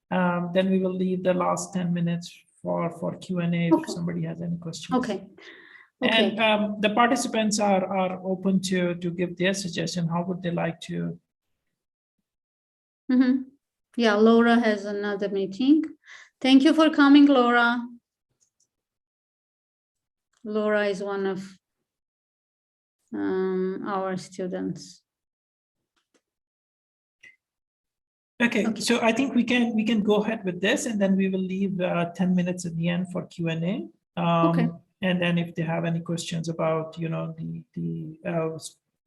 then we will leave the last 10 minutes for Q&A if somebody has any questions. Okay. And the participants are open to give their suggestion. How would they like to? Yeah, Laura has another meeting. Thank you for coming, Laura. Laura is one of our students. Okay, so I think we can go ahead with this, and then we will leave 10 minutes at the end for Q&A. Okay. And then if they have any questions about,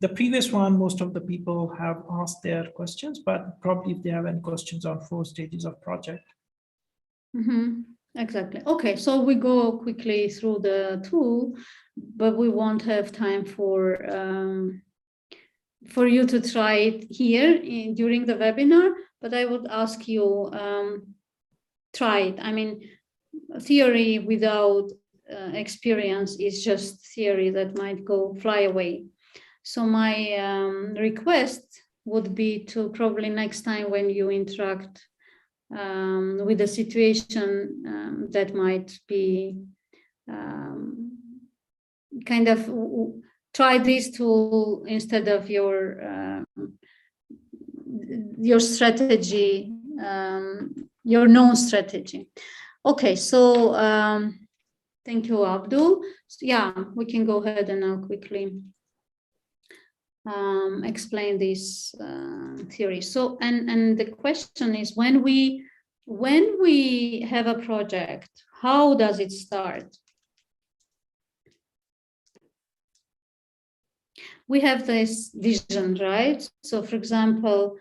the previous one, most of the people have asked their questions, but probably if they have any questions on 4 stages of project. Exactly. Okay, so we go quickly through the tool, but we won't have time for you to try it here during the webinar. But I would ask you, try it. I mean, theory without experience is just theory that might go fly away. So my request would be to probably next time when you interact with a situation that might be kind of try this tool instead of your strategy, your known strategy. Okay, so thank you, Abdul. So, yeah, we can go ahead and now quickly explain this theory. So, and the question is, when we have a project, how does it start? We have this vision, right? So, for example,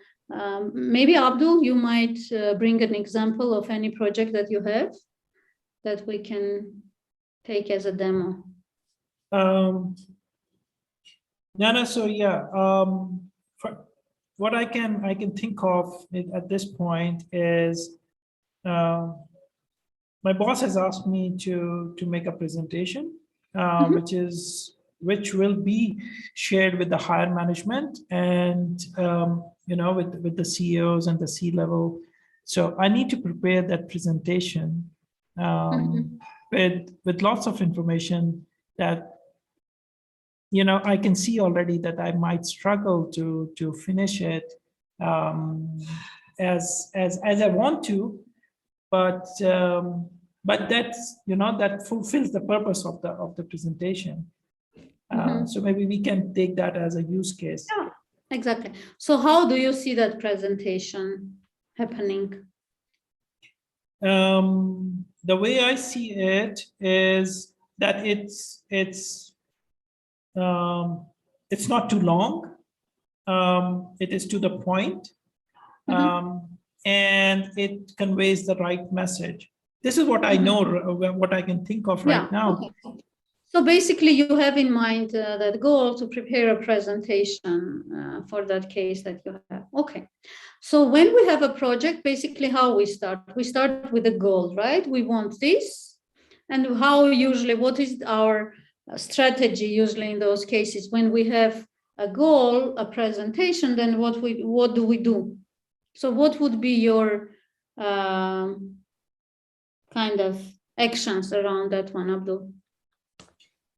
maybe Abdul, you might bring an example of any project that you have that we can take as a demo. Nana, so yeah, what I can think of at this point is my boss has asked me to make a presentation, which will be shared with the higher management and with the CEOs and the C-level. So I need to prepare that presentation with lots of information that I can see already that I might struggle to finish it as I want to, but that's, that fulfills the purpose of the presentation. So maybe we can take that as a use case. Yeah, exactly. So how do you see that presentation happening? The way I see it is that it's not too long. It is to the point, and it conveys the right message. This is what I know, what I can think of right now. Okay. So basically, you have in mind that goal to prepare a presentation for that case that you have. Okay. So when we have a project, basically how we start? We start with a goal, right? We want this. And how usually, what is our strategy usually in those cases? When we have a goal, a presentation, then what do we do? So what would be your kind of actions around that one, Abdul?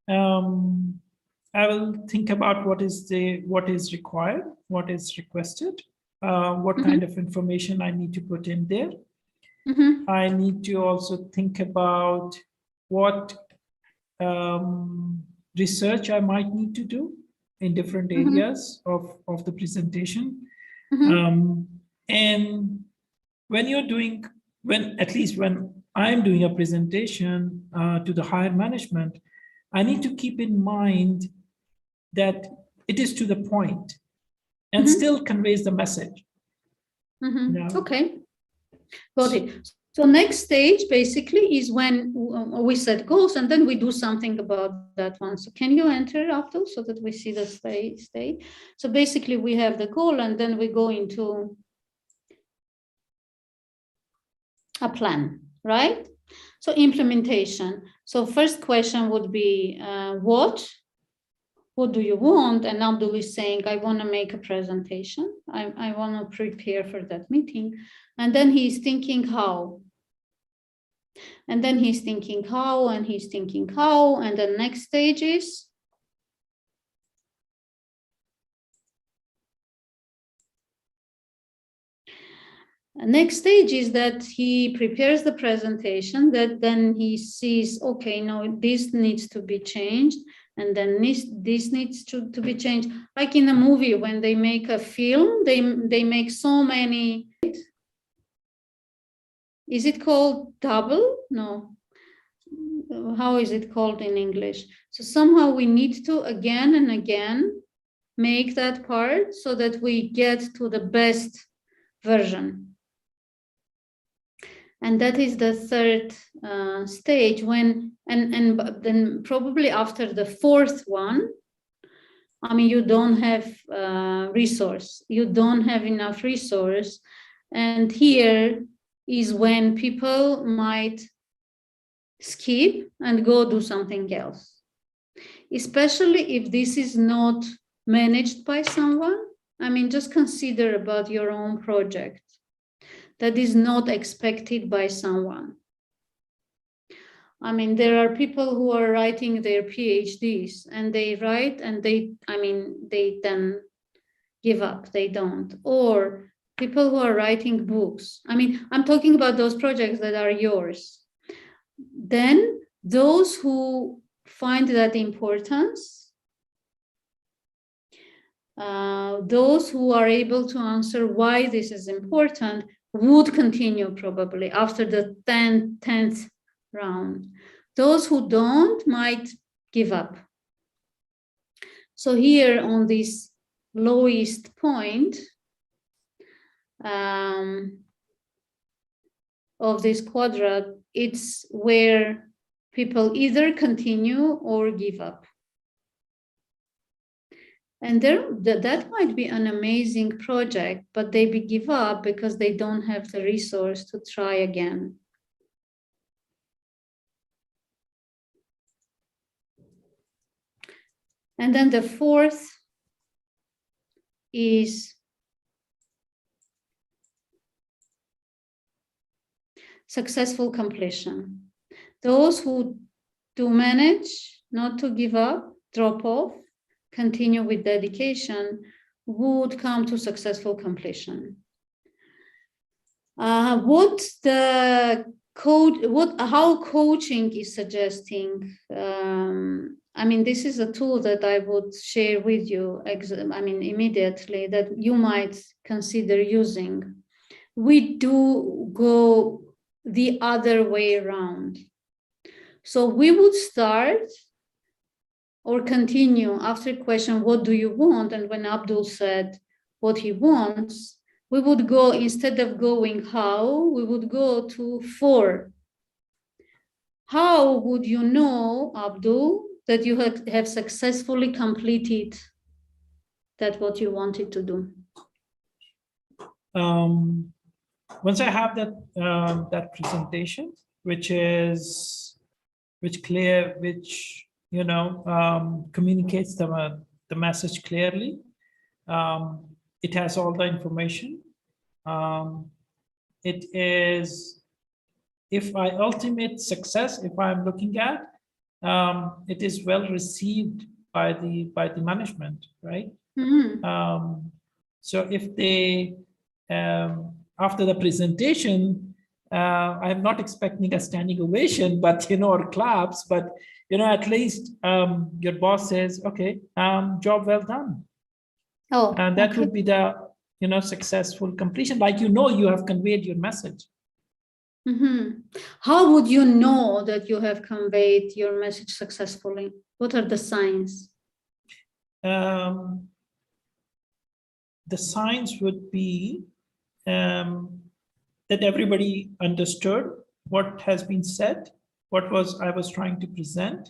I will think about what is required, what is requested, what kind of information I need to put in there. I need to also think about what research I might need to do in different areas of the presentation. And when you're doing, at least when I'm doing a presentation to the higher management, I need to keep in mind that it is to the point and still conveys the message. Okay, got it. So next stage basically is when we set goals and then we do something about that one. So can you enter, Abdul, so that we see the state? So basically we have the goal and then we go into a plan, right? So implementation. So first question would be what do you want? And Abdul is saying, I want to make a presentation. I want to prepare for that meeting. And then he's thinking how. And then he's thinking how, and he's thinking how. And the next stage is? The next stage is that he prepares the presentation, that then he sees, okay, no, this needs to be changed. And then this needs to be changed. Like in a movie, when they make a film, they make so many. Is it called double? No. How is it called in English? So somehow we need to again and again make that part so that we get to the best version. And that is the third stage when, and then probably after the fourth one, I mean, you don't have resource, you don't have enough resource. And here is when people might skip and go do something else, especially if this is not managed by someone. I mean, just consider about your own project that is not expected by someone. I mean, there are people who are writing their PhDs and they write and they then give up, they don't. Or people who are writing books. I mean, I'm talking about those projects that are yours. Then those who find that importance, those who are able to answer why this is important would continue probably after the 10th round. Those who don't might give up. So here on this lowest point of this quadrant, it's where people either continue or give up. And that might be an amazing project, but they give up because they don't have the resource to try again. And then the fourth is successful completion. Those who do manage not to give up, drop off, continue with dedication, would come to successful completion. What the how coaching is suggesting. I mean, this is a tool that I would share with you. I mean, immediately that you might consider using. We do go the other way around. So we would start or continue after question, what do you want? And when Abdul said what he wants, we would go, instead of going how, we would go to for. How would you know, Abdul, that you have successfully completed that what you wanted to do? Once I have that presentation, which communicates the message clearly. It has all the information. It is, if I ultimate success, if I'm looking at, it is well received by the management, right? Mm-hmm. So if they, after the presentation, I'm not expecting a standing ovation, but or claps, but at least your boss says, okay, job well done. Oh, and that okay. would be the successful completion, like you have conveyed your message. Mm-hmm. How would you know that you have conveyed your message successfully? What are the signs? The signs would be that everybody understood what has been said, what I was trying to present,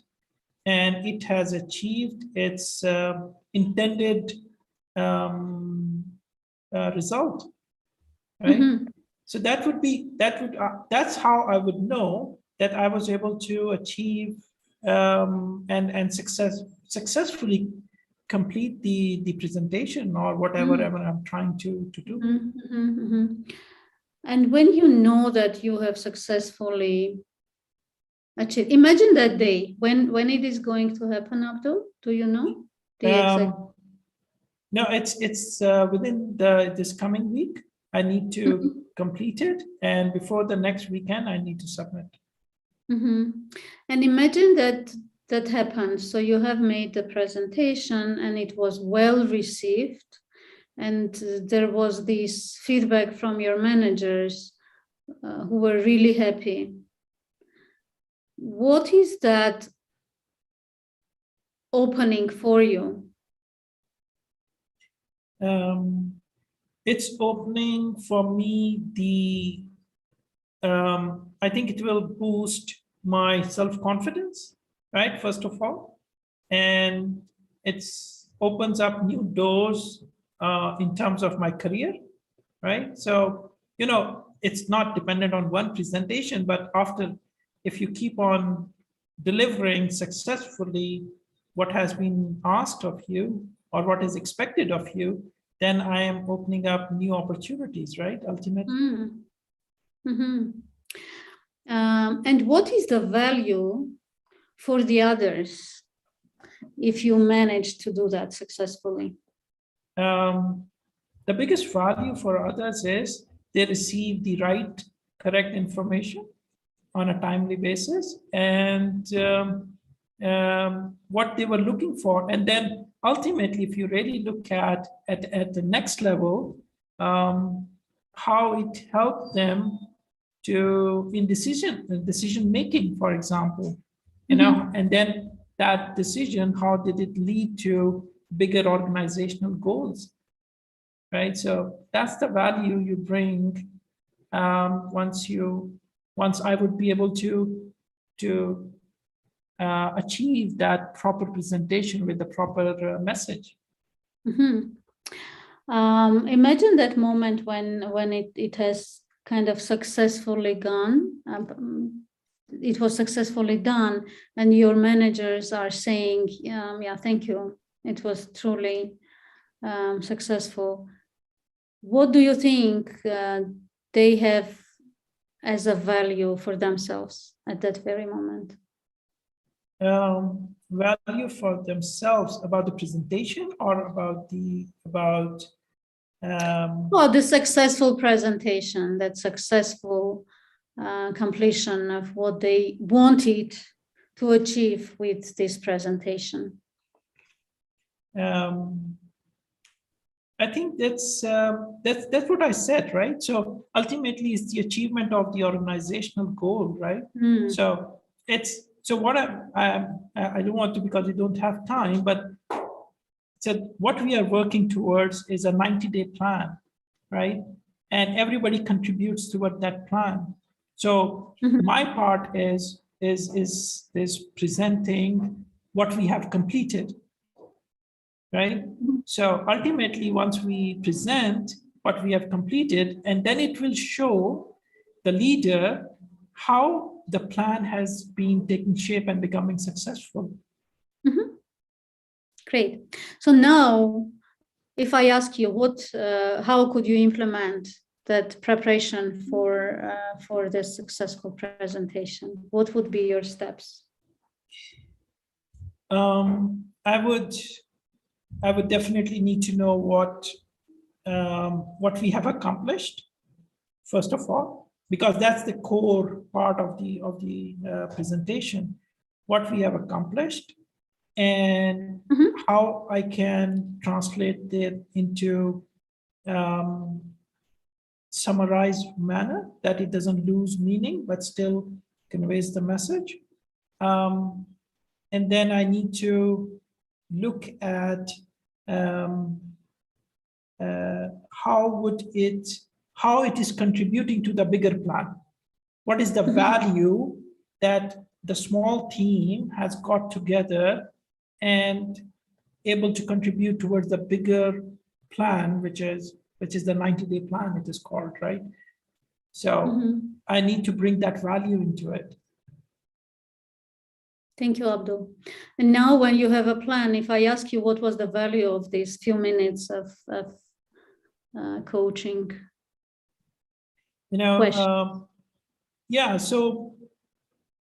and it has achieved its intended result, right? Mm-hmm. So that's how I would know that I was able to achieve and successfully complete the presentation or whatever I'm trying to do. Mm-hmm, mm-hmm. And when you know that you have successfully achieved, imagine that day when it is going to happen, Abdul. Do you know the exact? No, it's within this coming week. I need to complete it, and before the next weekend, I need to submit. Mm-hmm. And imagine that happens. So you have made the presentation, and it was well received, and there was this feedback from your managers who were really happy. What is that opening for you? It's opening for me I think it will boost my self-confidence, right? First of all, and it opens up new doors in terms of my career, right? So, it's not dependent on one presentation, but if you keep on delivering successfully what has been asked of you or what is expected of you, then I am opening up new opportunities, right? Ultimately. Mm-hmm. And what is the value for the others if you manage to do that successfully? The biggest value for others is they receive the right, correct information on a timely basis, and what they were looking for. And then ultimately, if you really look at the next level, how it helped them in decision making, for example, and then that decision, how did it lead to bigger organizational goals, right? So that's the value you bring once I would be able to achieve that proper presentation with the proper message. Mm-hmm. Imagine that moment when it has kind of successfully gone. It was successfully done, and your managers are saying, "Yeah, thank you. It was truly successful." What do you think they have as a value for themselves at that very moment? Value for themselves about the presentation or about Well, the successful presentation, that successful completion of what they wanted to achieve with this presentation. I think that's what I said, right? So ultimately, it's the achievement of the organizational goal, right? So what I don't want to, because we don't have time, but so what we are working towards is a 90-day plan, right? And everybody contributes toward that plan. So my part is presenting what we have completed, right? So ultimately, once we present what we have completed, and then it will show the leader how the plan has been taking shape and becoming successful. Great. So now, if I ask you, how could you implement that preparation for this successful presentation? What would be your steps? I would definitely need to know what we have accomplished, first of all, because that's the core part of the presentation. What we have accomplished, and how I can translate it into summarized manner that it doesn't lose meaning but still conveys the message. And then I need to look at how it is contributing to the bigger plan. What is the value that the small team has got together and able to contribute towards the bigger plan, which is the 90-day plan, it is called, right? So I need to bring that value into it. Thank you, Abdul. And now when you have a plan, if I ask you what was the value of these few minutes of coaching? Yeah, so,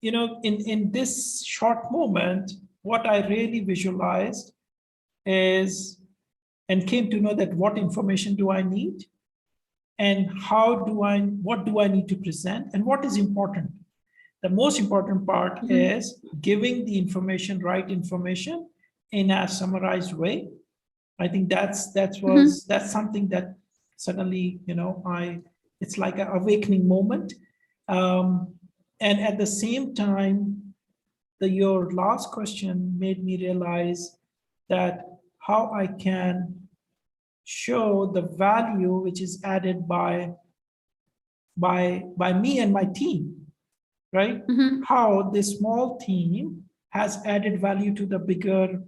in this short moment, what I really visualized is, and came to know that what information do I need, and what do I need to present, and what is important. The most important part is giving the information, right information, in a summarized way. I think that's something that suddenly, it's like an awakening moment. And at the same time, your last question made me realize that how I can show the value which is added by me and my team, right? How this small team has added value to the bigger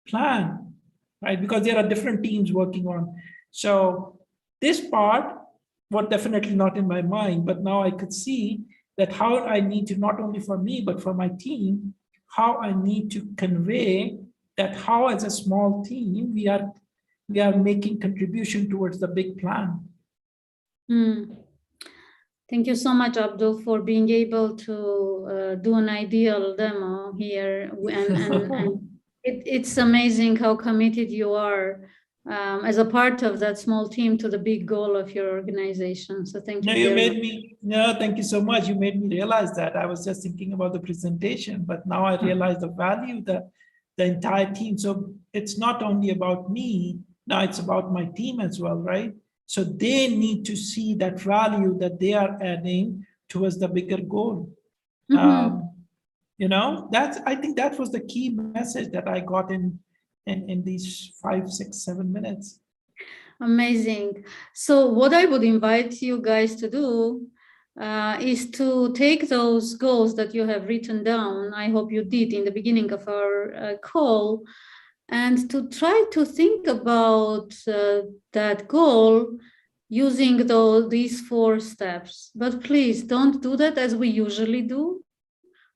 plan, right? Because there are different teams working on. So this part was definitely not in my mind, but now I could see that how I need to, not only for me, but for my team, how I need to convey that how as a small team, we are making contribution towards the big plan. Thank you so much, Abdul, for being able to do an ideal demo here. And it's amazing how committed you are as a part of that small team to the big goal of your organization. So thank you. Thank you so much. You made me realize that. I was just thinking about the presentation, but now I realize the value that the entire team. So it's not only about me, now it's about my team as well, right? So they need to see that value that they are adding towards the bigger goal. I think that was the key message that I got in these 5, 6, 7 minutes. Amazing. So what I would invite you guys to do is to take those goals that you have written down. I hope you did in the beginning of our call, and to try to think about that goal using these 4 steps. But please don't do that as we usually do.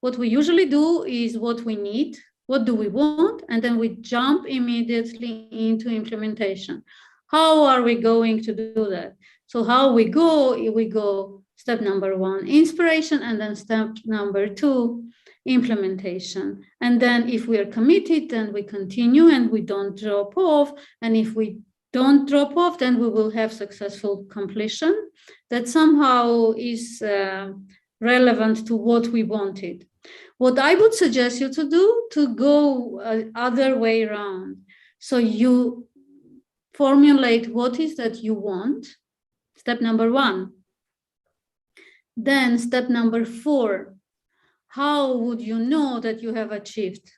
What we usually do is what we need, what do we want, and then we jump immediately into implementation. How are we going to do that? So how we go step number 1, inspiration, and then step number 2, implementation. And then if we are committed, then we continue and we don't drop off. And if we don't drop off, then we will have successful completion. That somehow is relevant to what we wanted. What I would suggest you to do, to go other way around. So you formulate what is that you want, step number 1. Then step number 4, how would you know that you have achieved?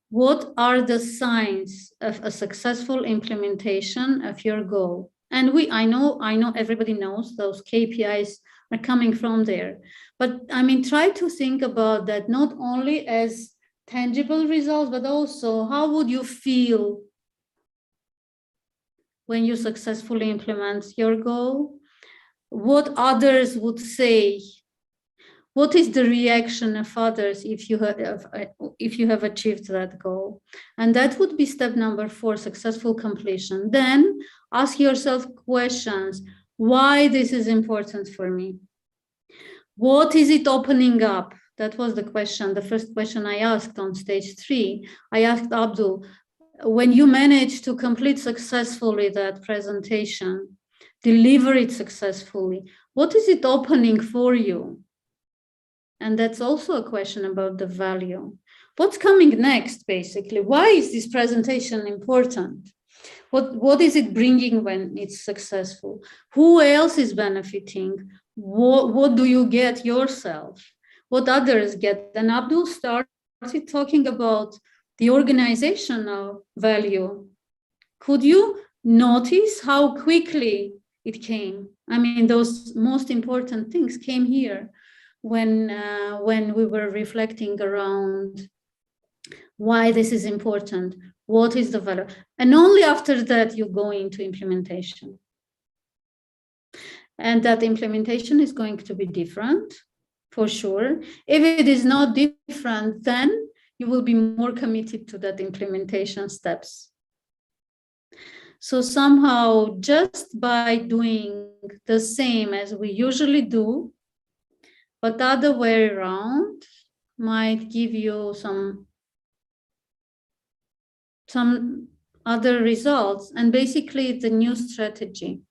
What are the signs of a successful implementation of your goal? And I know everybody knows those KPIs are coming from there. But I mean, try to think about that not only as tangible results, but also how would you feel when you successfully implement your goal? What others would say? What is the reaction of others if you have achieved that goal? And that would be step number 4, successful completion. Then ask yourself questions. Why this is important for me? What is it opening up? That was the question, the first question I asked on stage 3. I asked Abdul, when you manage to complete successfully that presentation, deliver it successfully, what is it opening for you? And that's also a question about the value. What's coming next, basically? Why is this presentation important? What is it bringing when it's successful? Who else is benefiting? What do you get yourself? What others get? And Abdul started talking about the organizational value. Could you notice how quickly it came? I mean, those most important things came here when we were reflecting around why this is important, what is the value, and only after that you go into implementation. And that implementation is going to be different, for sure. If it is not different, then you will be more committed to that implementation steps. So somehow, just by doing the same as we usually do, but the other way around, might give you some other results. And basically, the new strategy.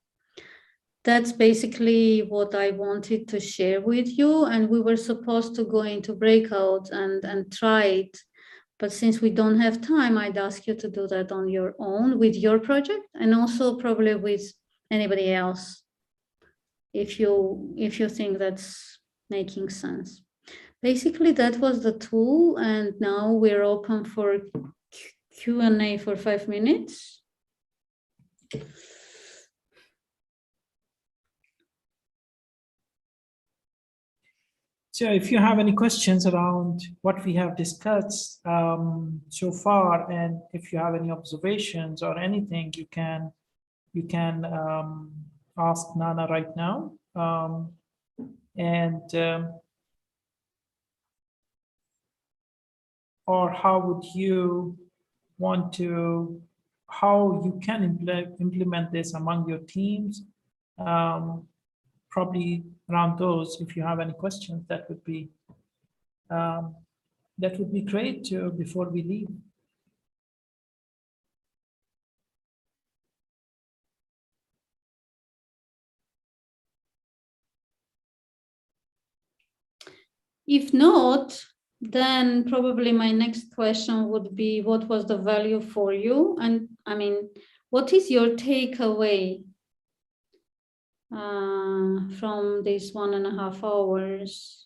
That's basically what I wanted to share with you. And we were supposed to go into breakout and try it. But since we don't have time, I'd ask you to do that on your own with your project, and also probably with anybody else, if you think that's making sense. Basically, that was the tool, and now we're open for Q&A for 5 minutes. So if you have any questions around what we have discussed so far, and if you have any observations or anything, you can ask Nana right now. Or how would you want to, how you can implement this among your teams? Probably around those, if you have any questions, that would be great before we leave. If not, then probably my next question would be, what was the value for you? And I mean, what is your takeaway from these 1.5 hours?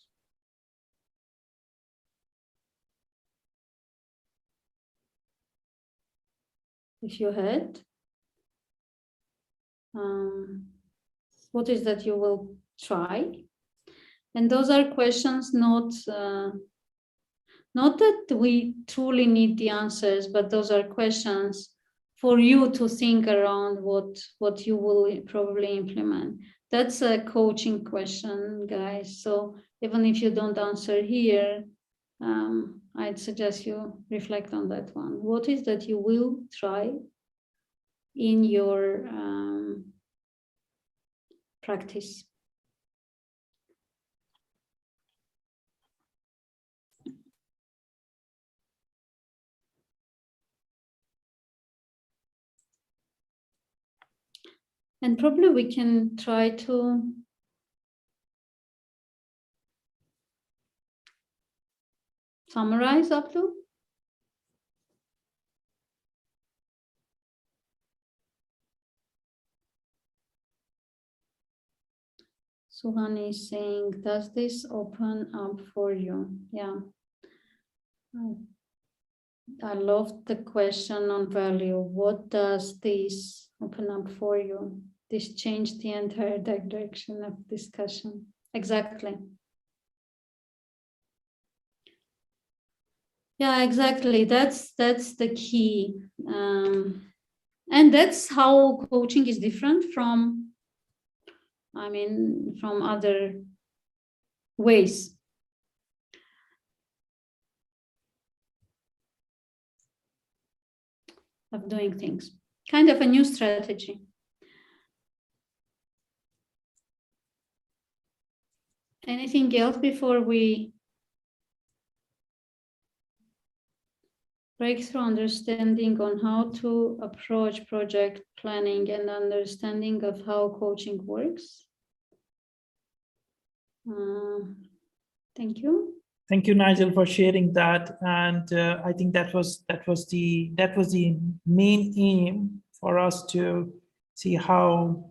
If you had, what is that you will try? And those are questions not that we truly need the answers, but those are questions for you to think around what you will probably implement. That's a coaching question, guys. So even if you don't answer here, I'd suggest you reflect on that one. What is that you will try in your practice? And probably we can try to summarize, Abdul. Suhan is saying, does this open up for you? Yeah. I love the question on value. What does this open up for you? This changed the entire direction of discussion. Exactly. Yeah, exactly. That's the key. And that's how coaching is different from, from other ways. Of doing things. Kind of a new strategy. Anything else before we breakthrough understanding on how to approach project planning and understanding of how coaching works? Thank you. Thank you, Nigel, for sharing that. And I think that was the main aim for us to see how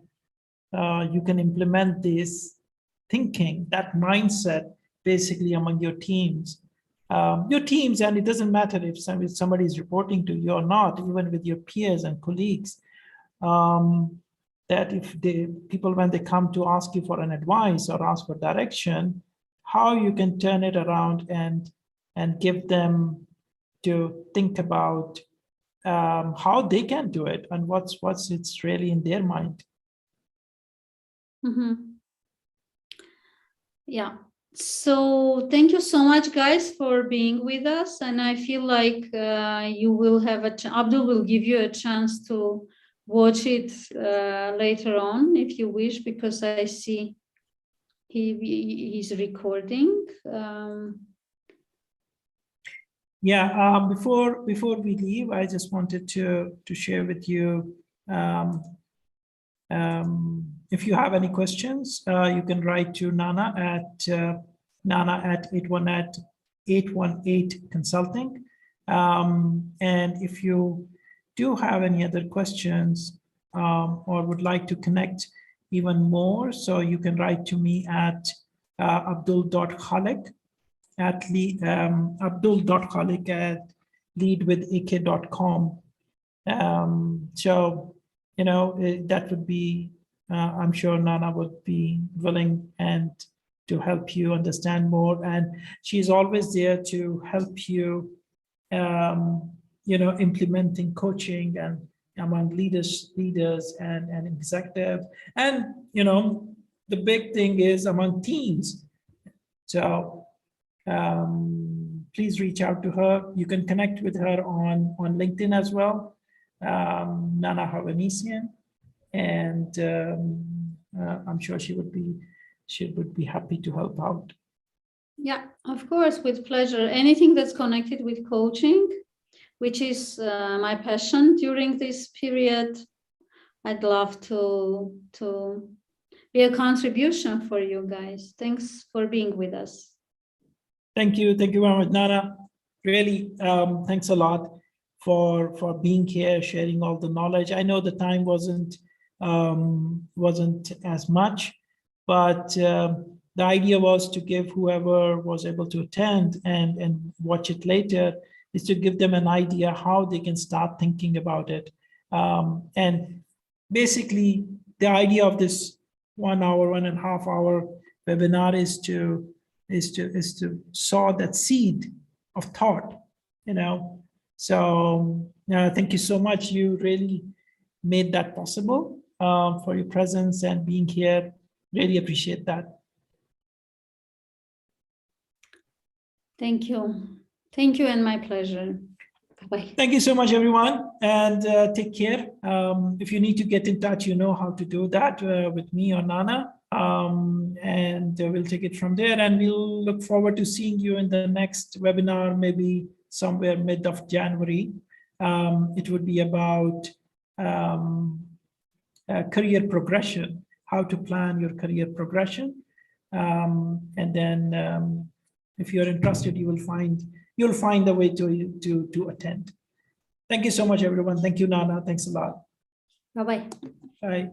you can implement this thinking, that mindset, basically among your teams. And it doesn't matter if somebody is reporting to you or not, even with your peers and colleagues. That if people, when they come to ask you for an advice or ask for direction, how you can turn it around and give them to think about how they can do it and what's it's really in their mind. Mm-hmm. Yeah. So thank you so much, guys, for being with us. And I feel like you will have Abdul will give you a chance to watch it later on if you wish, because I see he's recording. Before we leave, I just wanted to share with you, if you have any questions, you can write to Nana at 818 Consulting. And if you do have any other questions or would like to connect even more, so you can write to me at abdul.khalik at abdul.khalik at leadwithak.com. So, that would be, I'm sure Nana would be willing and to help you understand more. And she's always there to help you, implementing coaching and among leaders and executive. And, the big thing is among teams. So please reach out to her. You can connect with her on LinkedIn as well. Nana Havanesian, and I'm sure she would be happy to help out. Yeah, of course, with pleasure. Anything that's connected with coaching, which is my passion during this period, I'd love to be a contribution for you guys. Thanks for being with us. Thank you very much, Nana. Really, thanks a lot for being here, sharing all the knowledge. I know the time wasn't as much, but the idea was to give whoever was able to attend and watch it later, is to give them an idea how they can start thinking about it. And basically, the idea of this 1 hour, 1.5 hour webinar is to sow that seed of thought, So thank you so much. You really made that possible for your presence and being here. Really appreciate that. Thank you. Thank you, and my pleasure. Bye-bye. Thank you so much, everyone, and take care. If you need to get in touch, you know how to do that with me or Nana, and we'll take it from there. And we'll look forward to seeing you in the next webinar, maybe somewhere mid of January. It would be about career progression, how to plan your career progression. And then if you're interested, you'll find a way to attend. Thank you so much, everyone. Thank you, Nana. Thanks a lot. Bye-bye. Bye.